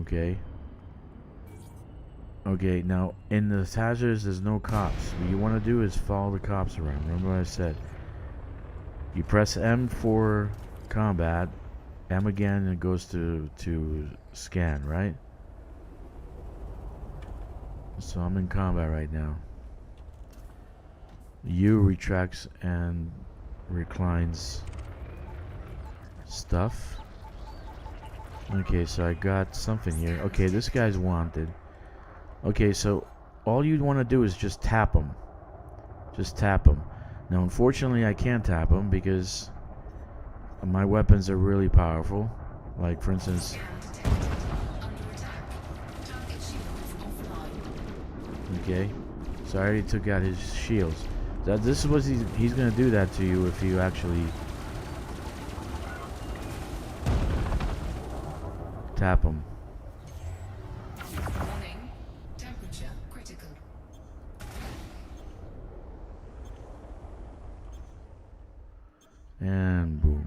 Okay. Okay, now in the hazards there's no cops. What you want to do is follow the cops around. Remember what I said. You press M for combat, M again, and it goes to scan, right? So I'm in combat right now. U retracts and reclines stuff. Okay, so I got something here. Okay, this guy's wanted. Okay, so all you'd want to do is just tap him. Just tap him. Now, unfortunately, I can't tap him because my weapons are really powerful. Like, for instance... Okay, so I already took out his shields. This is what he's going to do that to you if you actually... tap him. Warning. Temperature critical. And boom.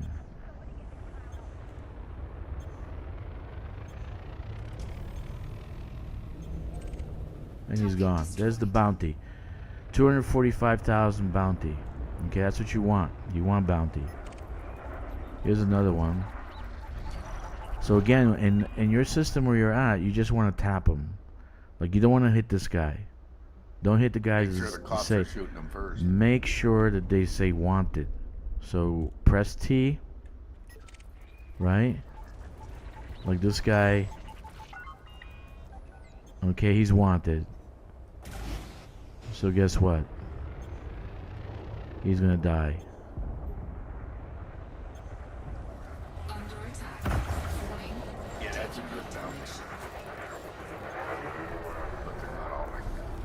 And he's gone. There's the bounty. 245,000 bounty. Okay, that's what you want. You want bounty. Here's another one. So again, in your system where you're at, you just want to tap him. Like, you don't want to hit this guy. Don't hit the guys Make sure the cops are shooting them first. Make sure that they say wanted. So press T. Right? Like this guy. Okay, he's wanted. So guess what? He's gonna die. Under attack. Warning. Yeah, that's a good bounty. But they're not all like Warning.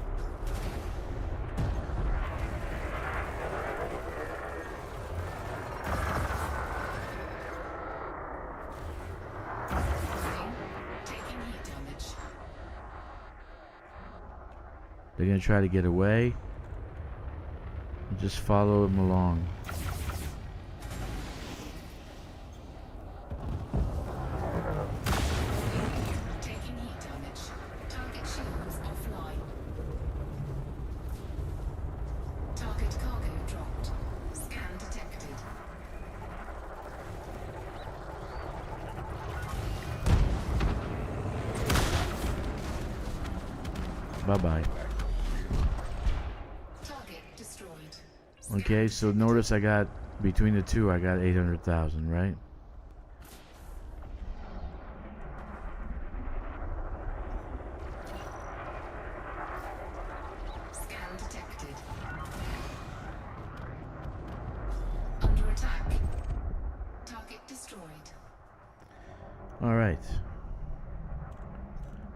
Taking heat damage. They're gonna try to get away. Just follow him along. Taking heat damage. Target shields offline. Target cargo dropped. Scan detected. Bye-bye. Target destroyed. Okay, so notice I got, between the two, I got 800,000, right? Scan detected. Under attack. Target destroyed. Alright.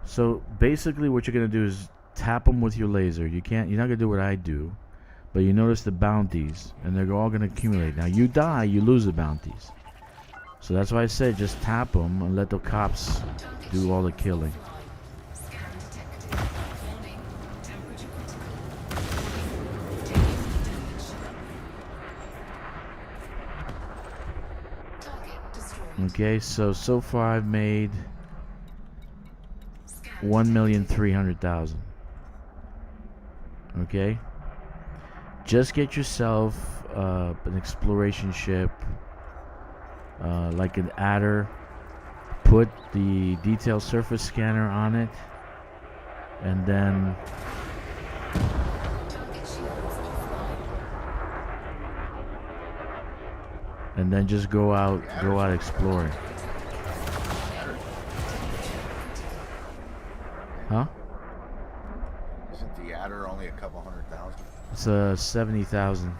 So basically what you're gonna do is tap them with your laser. You're not gonna do what I do, but you notice the bounties, and they're all gonna accumulate. Now you die, you lose the bounties. So that's why I said just tap them and let the cops do all the killing. Scan detected. Warning. Temperature critical. Taking heat damage. Target destroyed. Okay, so far I've made Scan 1,300,000. Okay, just get yourself an exploration ship, like an adder. Put the detailed surface scanner on it, and then Target shields offline. just go out exploring. Huh? Isn't the adder only a couple 100,000? It's 70,000 Yeah.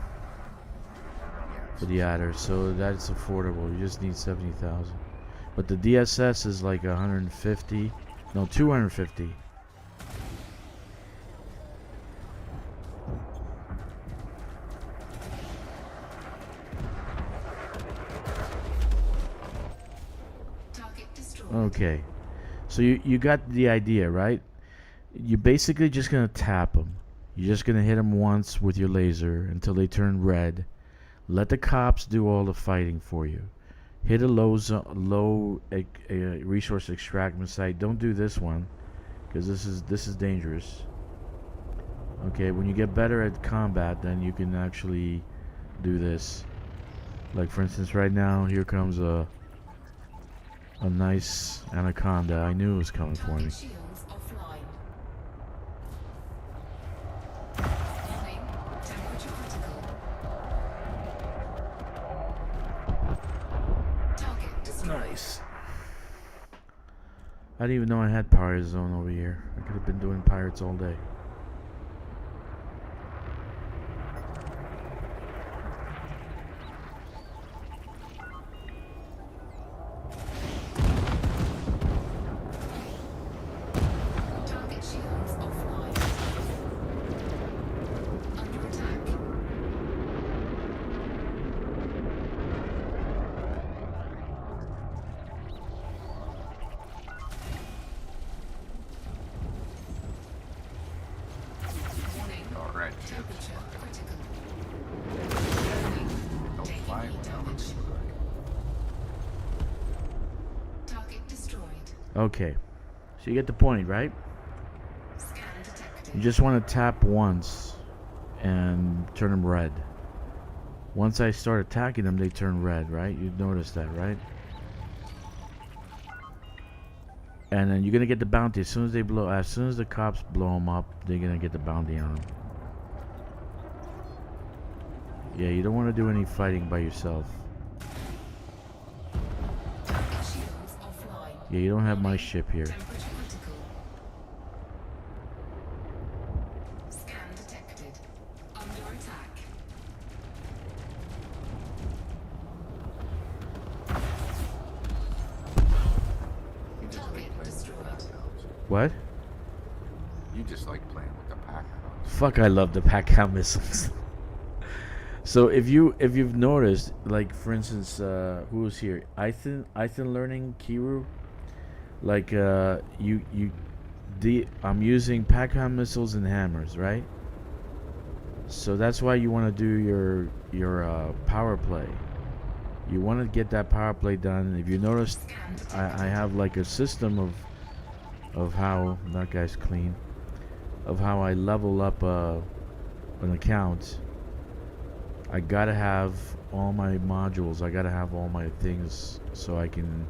for the adder, so that's affordable. You just need 70,000. But the DSS is like 150, no, 250. Target destroyed. Okay, so you got the idea, right? You're basically just gonna tap them. You're just gonna hit them once with your laser until they turn red. Let the cops do all the fighting for you. Hit a low resource extraction site. Don't do this one, because this is dangerous. Okay, when you get better at combat, then you can actually do this. Like for instance, right now, here comes a nice anaconda. I knew it was coming for me. Shields offline. Warning, temperature critical. Target destroyed. Nice. I didn't even know I had Pirate Zone over here. I could have been doing pirates all day. Target shields offline. Under attack. Warning, All right. temperature critical. Warning, taking heat damage. Target destroyed. Okay. So you get the point, right? Scan detected. You just want to tap once and turn them red. Once I start attacking them, they turn red, right? You notice that, right? And then you're gonna get the bounty as soon as the cops blow them up. They're gonna get the bounty on them. Yeah, you don't want to do any fighting by yourself. Target shields offline. Yeah, you don't have my ship here. Temperature critical. Scan detected. Under attack. You just Target like playing destroyed. with the pack What? You just like playing with the pack hounds. Fuck, I love the pack-out missiles. So if you've noticed, like for instance, who was here? Ethan learning Kiru. Like I'm using pack-out missiles and hammers, right? So that's why you want to do your power play. You want to get that power play done. If you notice, I have like a system of how that guy's clean, of how I level up an account. I gotta have all my modules. I gotta have all my things so I can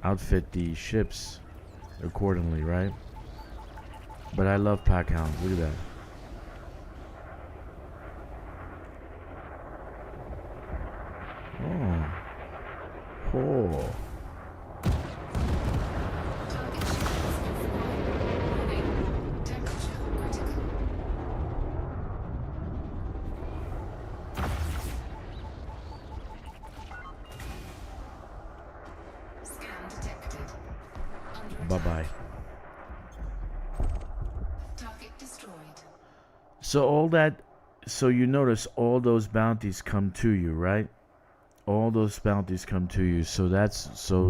outfit the ships accordingly, right? But I love pack hounds. Look at that. Oh. Oh. Target shields offline. Warning, temperature critical. Scan detected. Under Bye-bye. attack. Target destroyed. So you notice all those bounties come to you, right? All those bounties come to you. So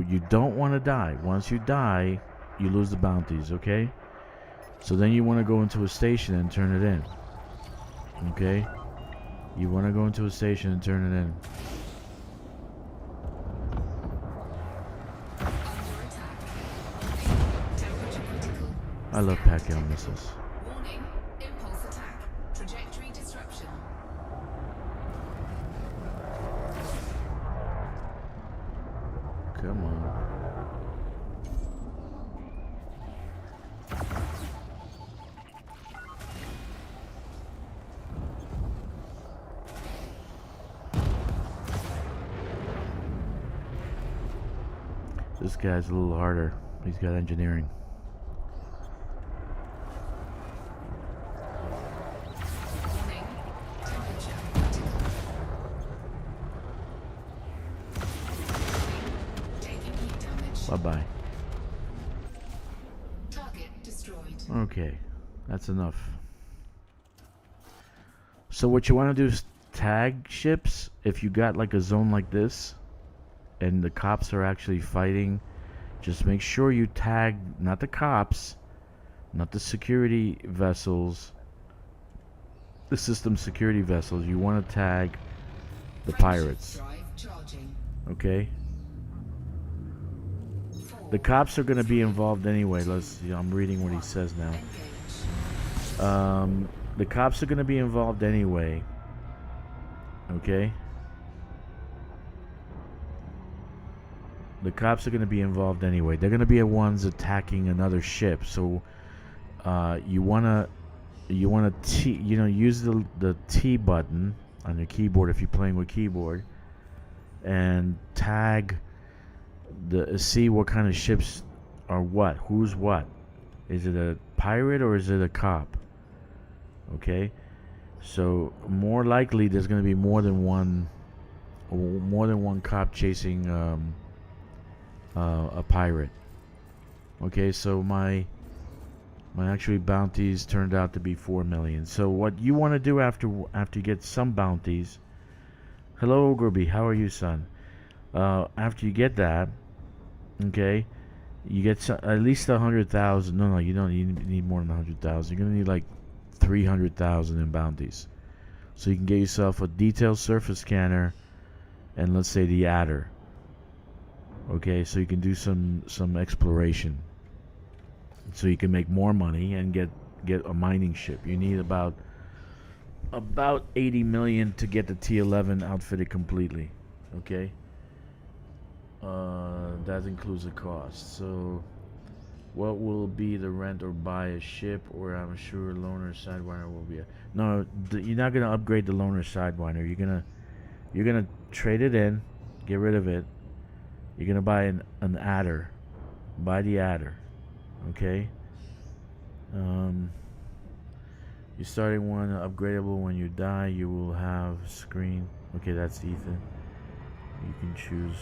you don't want to die. Once you die, you lose the bounties, okay? So then you want to go into a station and turn it in. Okay? You want to go into a station and turn it in. Under attack. Temperature critical. I love pack-out missiles. Warning, impulse attack. Trajectory disruption. Come on. This guy's a little harder. He's got engineering. Warning, temperature critical. Warning, taking heat damage. Bye-bye. Target destroyed. Okay, that's enough. So what you want to do is tag ships. If you got like a zone like this and the cops are actually fighting, just make sure you tag not the cops, not the security vessels, the system security vessels. You want to tag the pirates. Drive charging. Okay. The cops are gonna be involved anyway. I'm reading what he says now. The cops are gonna be involved anyway. Okay. The cops are gonna be involved anyway. They're gonna be the ones attacking another ship. So, you wanna use the T button on your keyboard if you're playing with keyboard, and tag see what kind of ships are what, who's what. Is it a pirate or is it a cop? Okay, so more likely there's going to be more than one cop chasing a pirate. Okay, so my actually bounties turned out to be 4 million. So what you want to do after you get some bounties. Hello, Ogreby, how are you, son? After you get that, okay, you get at least 100,000. No, you don't. You need more than 100,000. You're gonna need like 300,000 in bounties, so you can get yourself a detailed surface scanner, and let's say the adder. Okay, so you can do some exploration, so you can make more money and get a mining ship. You need about 80 million to get the T11 outfitted completely. Okay. That includes the cost. So, what will be the rent or buy a ship? Or I'm sure loaner sidewinder will be. No, you're not gonna upgrade the loaner sidewinder. You're gonna trade it in, get rid of it. You're gonna buy an adder. Buy the adder. Okay. You're starting one upgradable. When you die, you will have screen. Okay, that's Ethan. You can choose.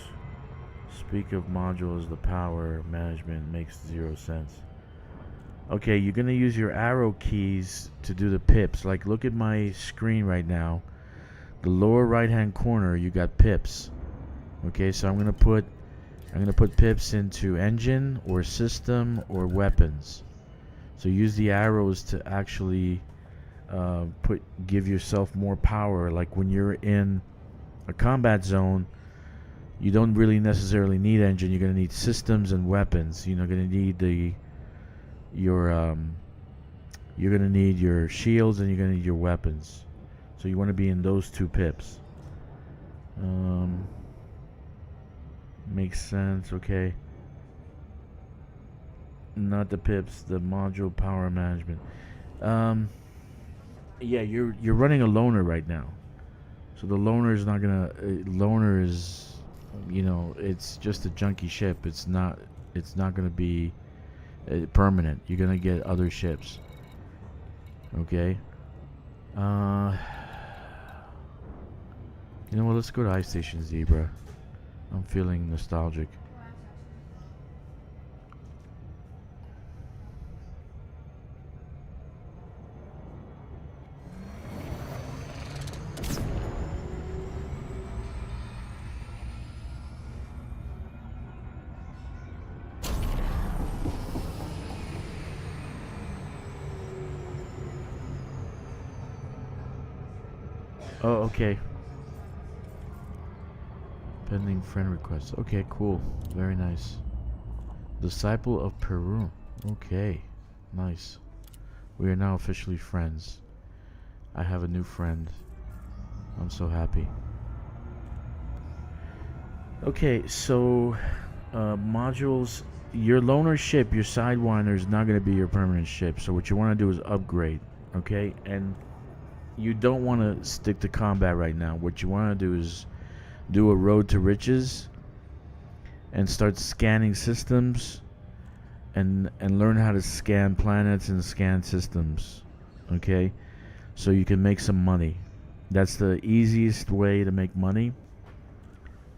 Speak of modules, the power management makes 0 sense. Okay, you're gonna use your arrow keys to do the pips. Like, look at my screen right now. The lower right hand corner, you got pips. Okay, so I'm gonna put pips into engine or system or weapons. So use the arrows to actually give yourself more power. Like when you're in a combat zone, you don't really necessarily need engine. You're gonna need systems and weapons. You're gonna need you're gonna need your shields and you're gonna need your weapons. So you want to be in those two pips. Makes sense. Okay. Not the pips, the module power management. Yeah, you're running a loaner right now. So the loaner is not gonna. Loaner is, it's just a junky ship. It's not gonna be permanent. You're gonna get other ships. Okay. You know what? Let's go to Ice Station Zebra. I'm feeling nostalgic. Oh, okay. Pending friend request. Okay, cool. Very nice. Disciple of Peru. Okay. Nice. We are now officially friends. I have a new friend. I'm so happy. Okay, so modules. Your loaner ship, your Sidewinder, is not going to be your permanent ship. So what you want to do is upgrade. Okay? And you don't want to stick to combat right now. What you want to do is do a road to riches and start scanning systems and learn how to scan planets and scan systems. Okay? So you can make some money. That's the easiest way to make money,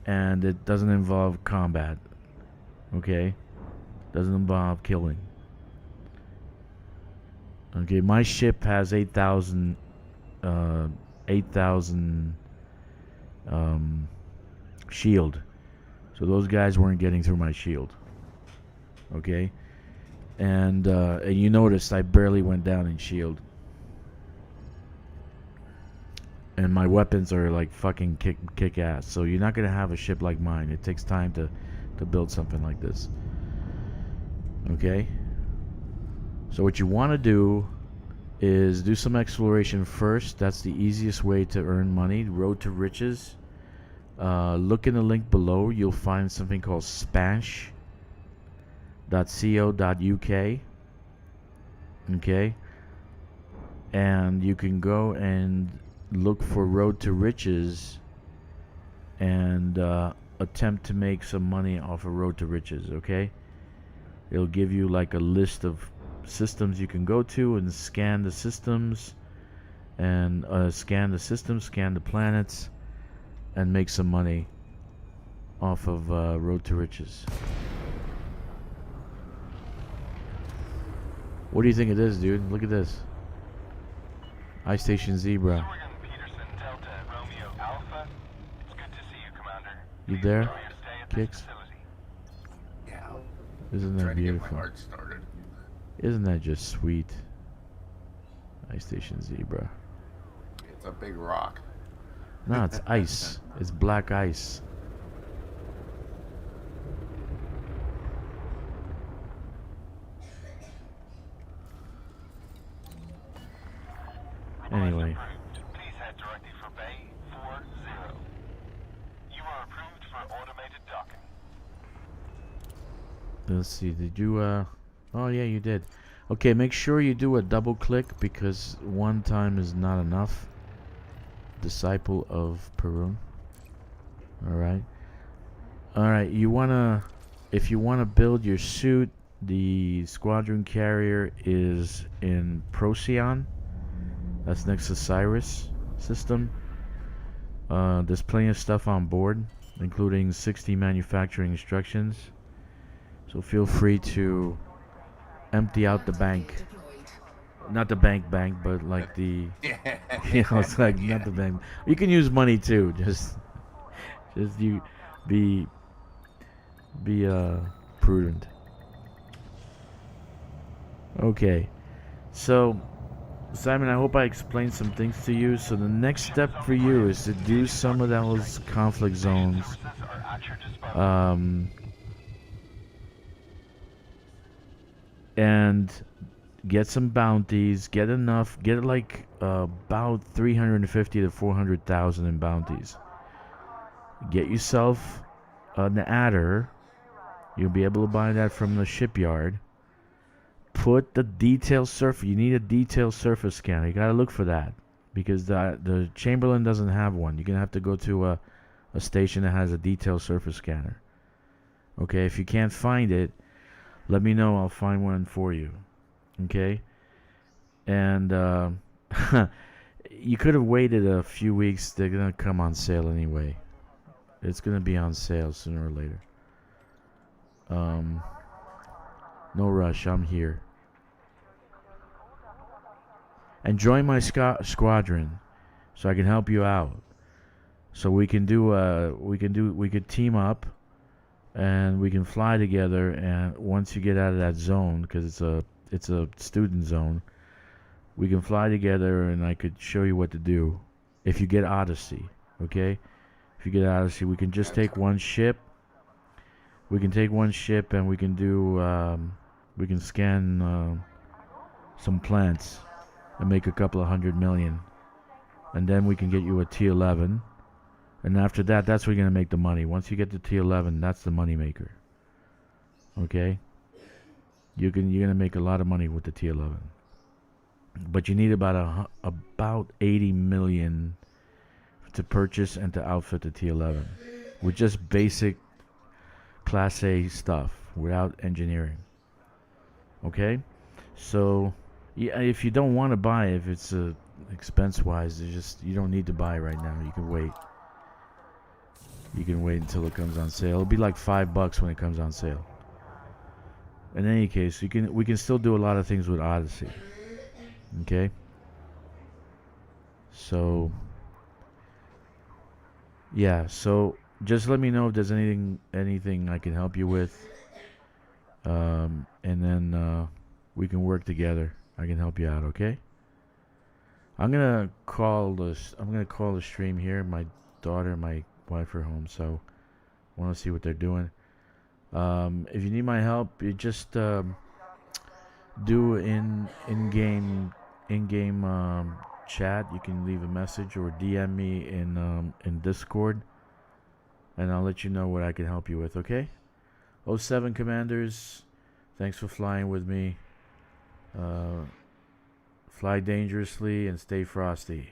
and it doesn't involve combat. Okay? Doesn't involve killing. Okay, my ship has 8,000 shield. So those guys weren't getting through my shield. Okay? And you noticed I barely went down in shield. and my weapons are like fucking kick ass. So you're not gonna have a ship like mine. It takes time to build something like this. Okay. So what you want to do is do some exploration first. That's the easiest way to earn money. Road to riches. Look in the link below. You'll find something called spansh.co.uk. Okay. And you can go and look for Road to Riches and attempt to make some money off of Road to Riches, okay? It'll give you like a list of systems you can go to and scan the systems and scan the planets and make some money off of Road to Riches. What do you think of this, dude? Look at this. Ice Station Zebra. You there, Kicks? Yeah. Isn't that Trying to get my beautiful? heart started. Isn't that just sweet? Ice Station Zebra. It's a big rock. No, it's ice. It's black ice. Anyway. Please head directly for Bay 40. You are approved for automated docking. Let's see, did you, oh yeah, you did. Okay, make sure you do a double click because one time is not enough. Disciple of Perun. Alright. Alright, if you wanna build your suit, the squadron carrier is in Procyon. That's next to Cyrus system. There's plenty of stuff on board, including 60 manufacturing instructions. So feel free to empty out the bank. Not the bank, but like the... you know, it's like not the bank. You can use money too. Just you be prudent. Okay. So... Simon, I hope I explained some things to you. So the next step for you is to do some of those conflict zones. And get some bounties. Get enough. Get like about 350 to 400,000 in bounties. Get yourself an adder. You'll be able to buy that from the shipyard. Put the detailed surface. You need a detailed surface scanner. You gotta look for that because the Chamberlain doesn't have one. You're gonna have to go to a station that has a detailed surface scanner. Okay, if you can't find it, let me know. I'll find one for you. Okay, and you could have waited a few weeks. They're gonna come on sale anyway. It's gonna be on sale sooner or later. No rush. I'm here. And join my squadron, so I can help you out. So we could team up, and we can fly together. And once you get out of that zone, because it's a student zone, we can fly together, and I could show you what to do. If you get Odyssey, okay? If you get Odyssey, we can just take one ship. We can take one ship, and we can do. We can scan some plants and make a couple of 100 million. And then we can get you a T11. And after that, that's where you're going to make the money. Once you get to T11, that's the money maker. Okay? You're going to make a lot of money with the T11. But you need about 80 million to purchase and to outfit the T11. With just basic Class A stuff without engineering. Okay, so yeah, if you don't want to buy, if it's expense-wise, you don't need to buy right now. You can wait. You can wait until it comes on sale. It'll be like $5 when it comes on sale. In any case, we can still do a lot of things with Odyssey. Okay. So yeah, so just let me know if there's anything I can help you with. And then we can work together. I can help you out, okay? I'm gonna call the stream here. My daughter and my wife are home, so I want to see what they're doing. If you need my help, you just do in-game chat. You can leave a message or DM me in Discord, and I'll let you know what I can help you with. Okay? 07 Commanders, thanks for flying with me. Fly dangerously and stay frosty.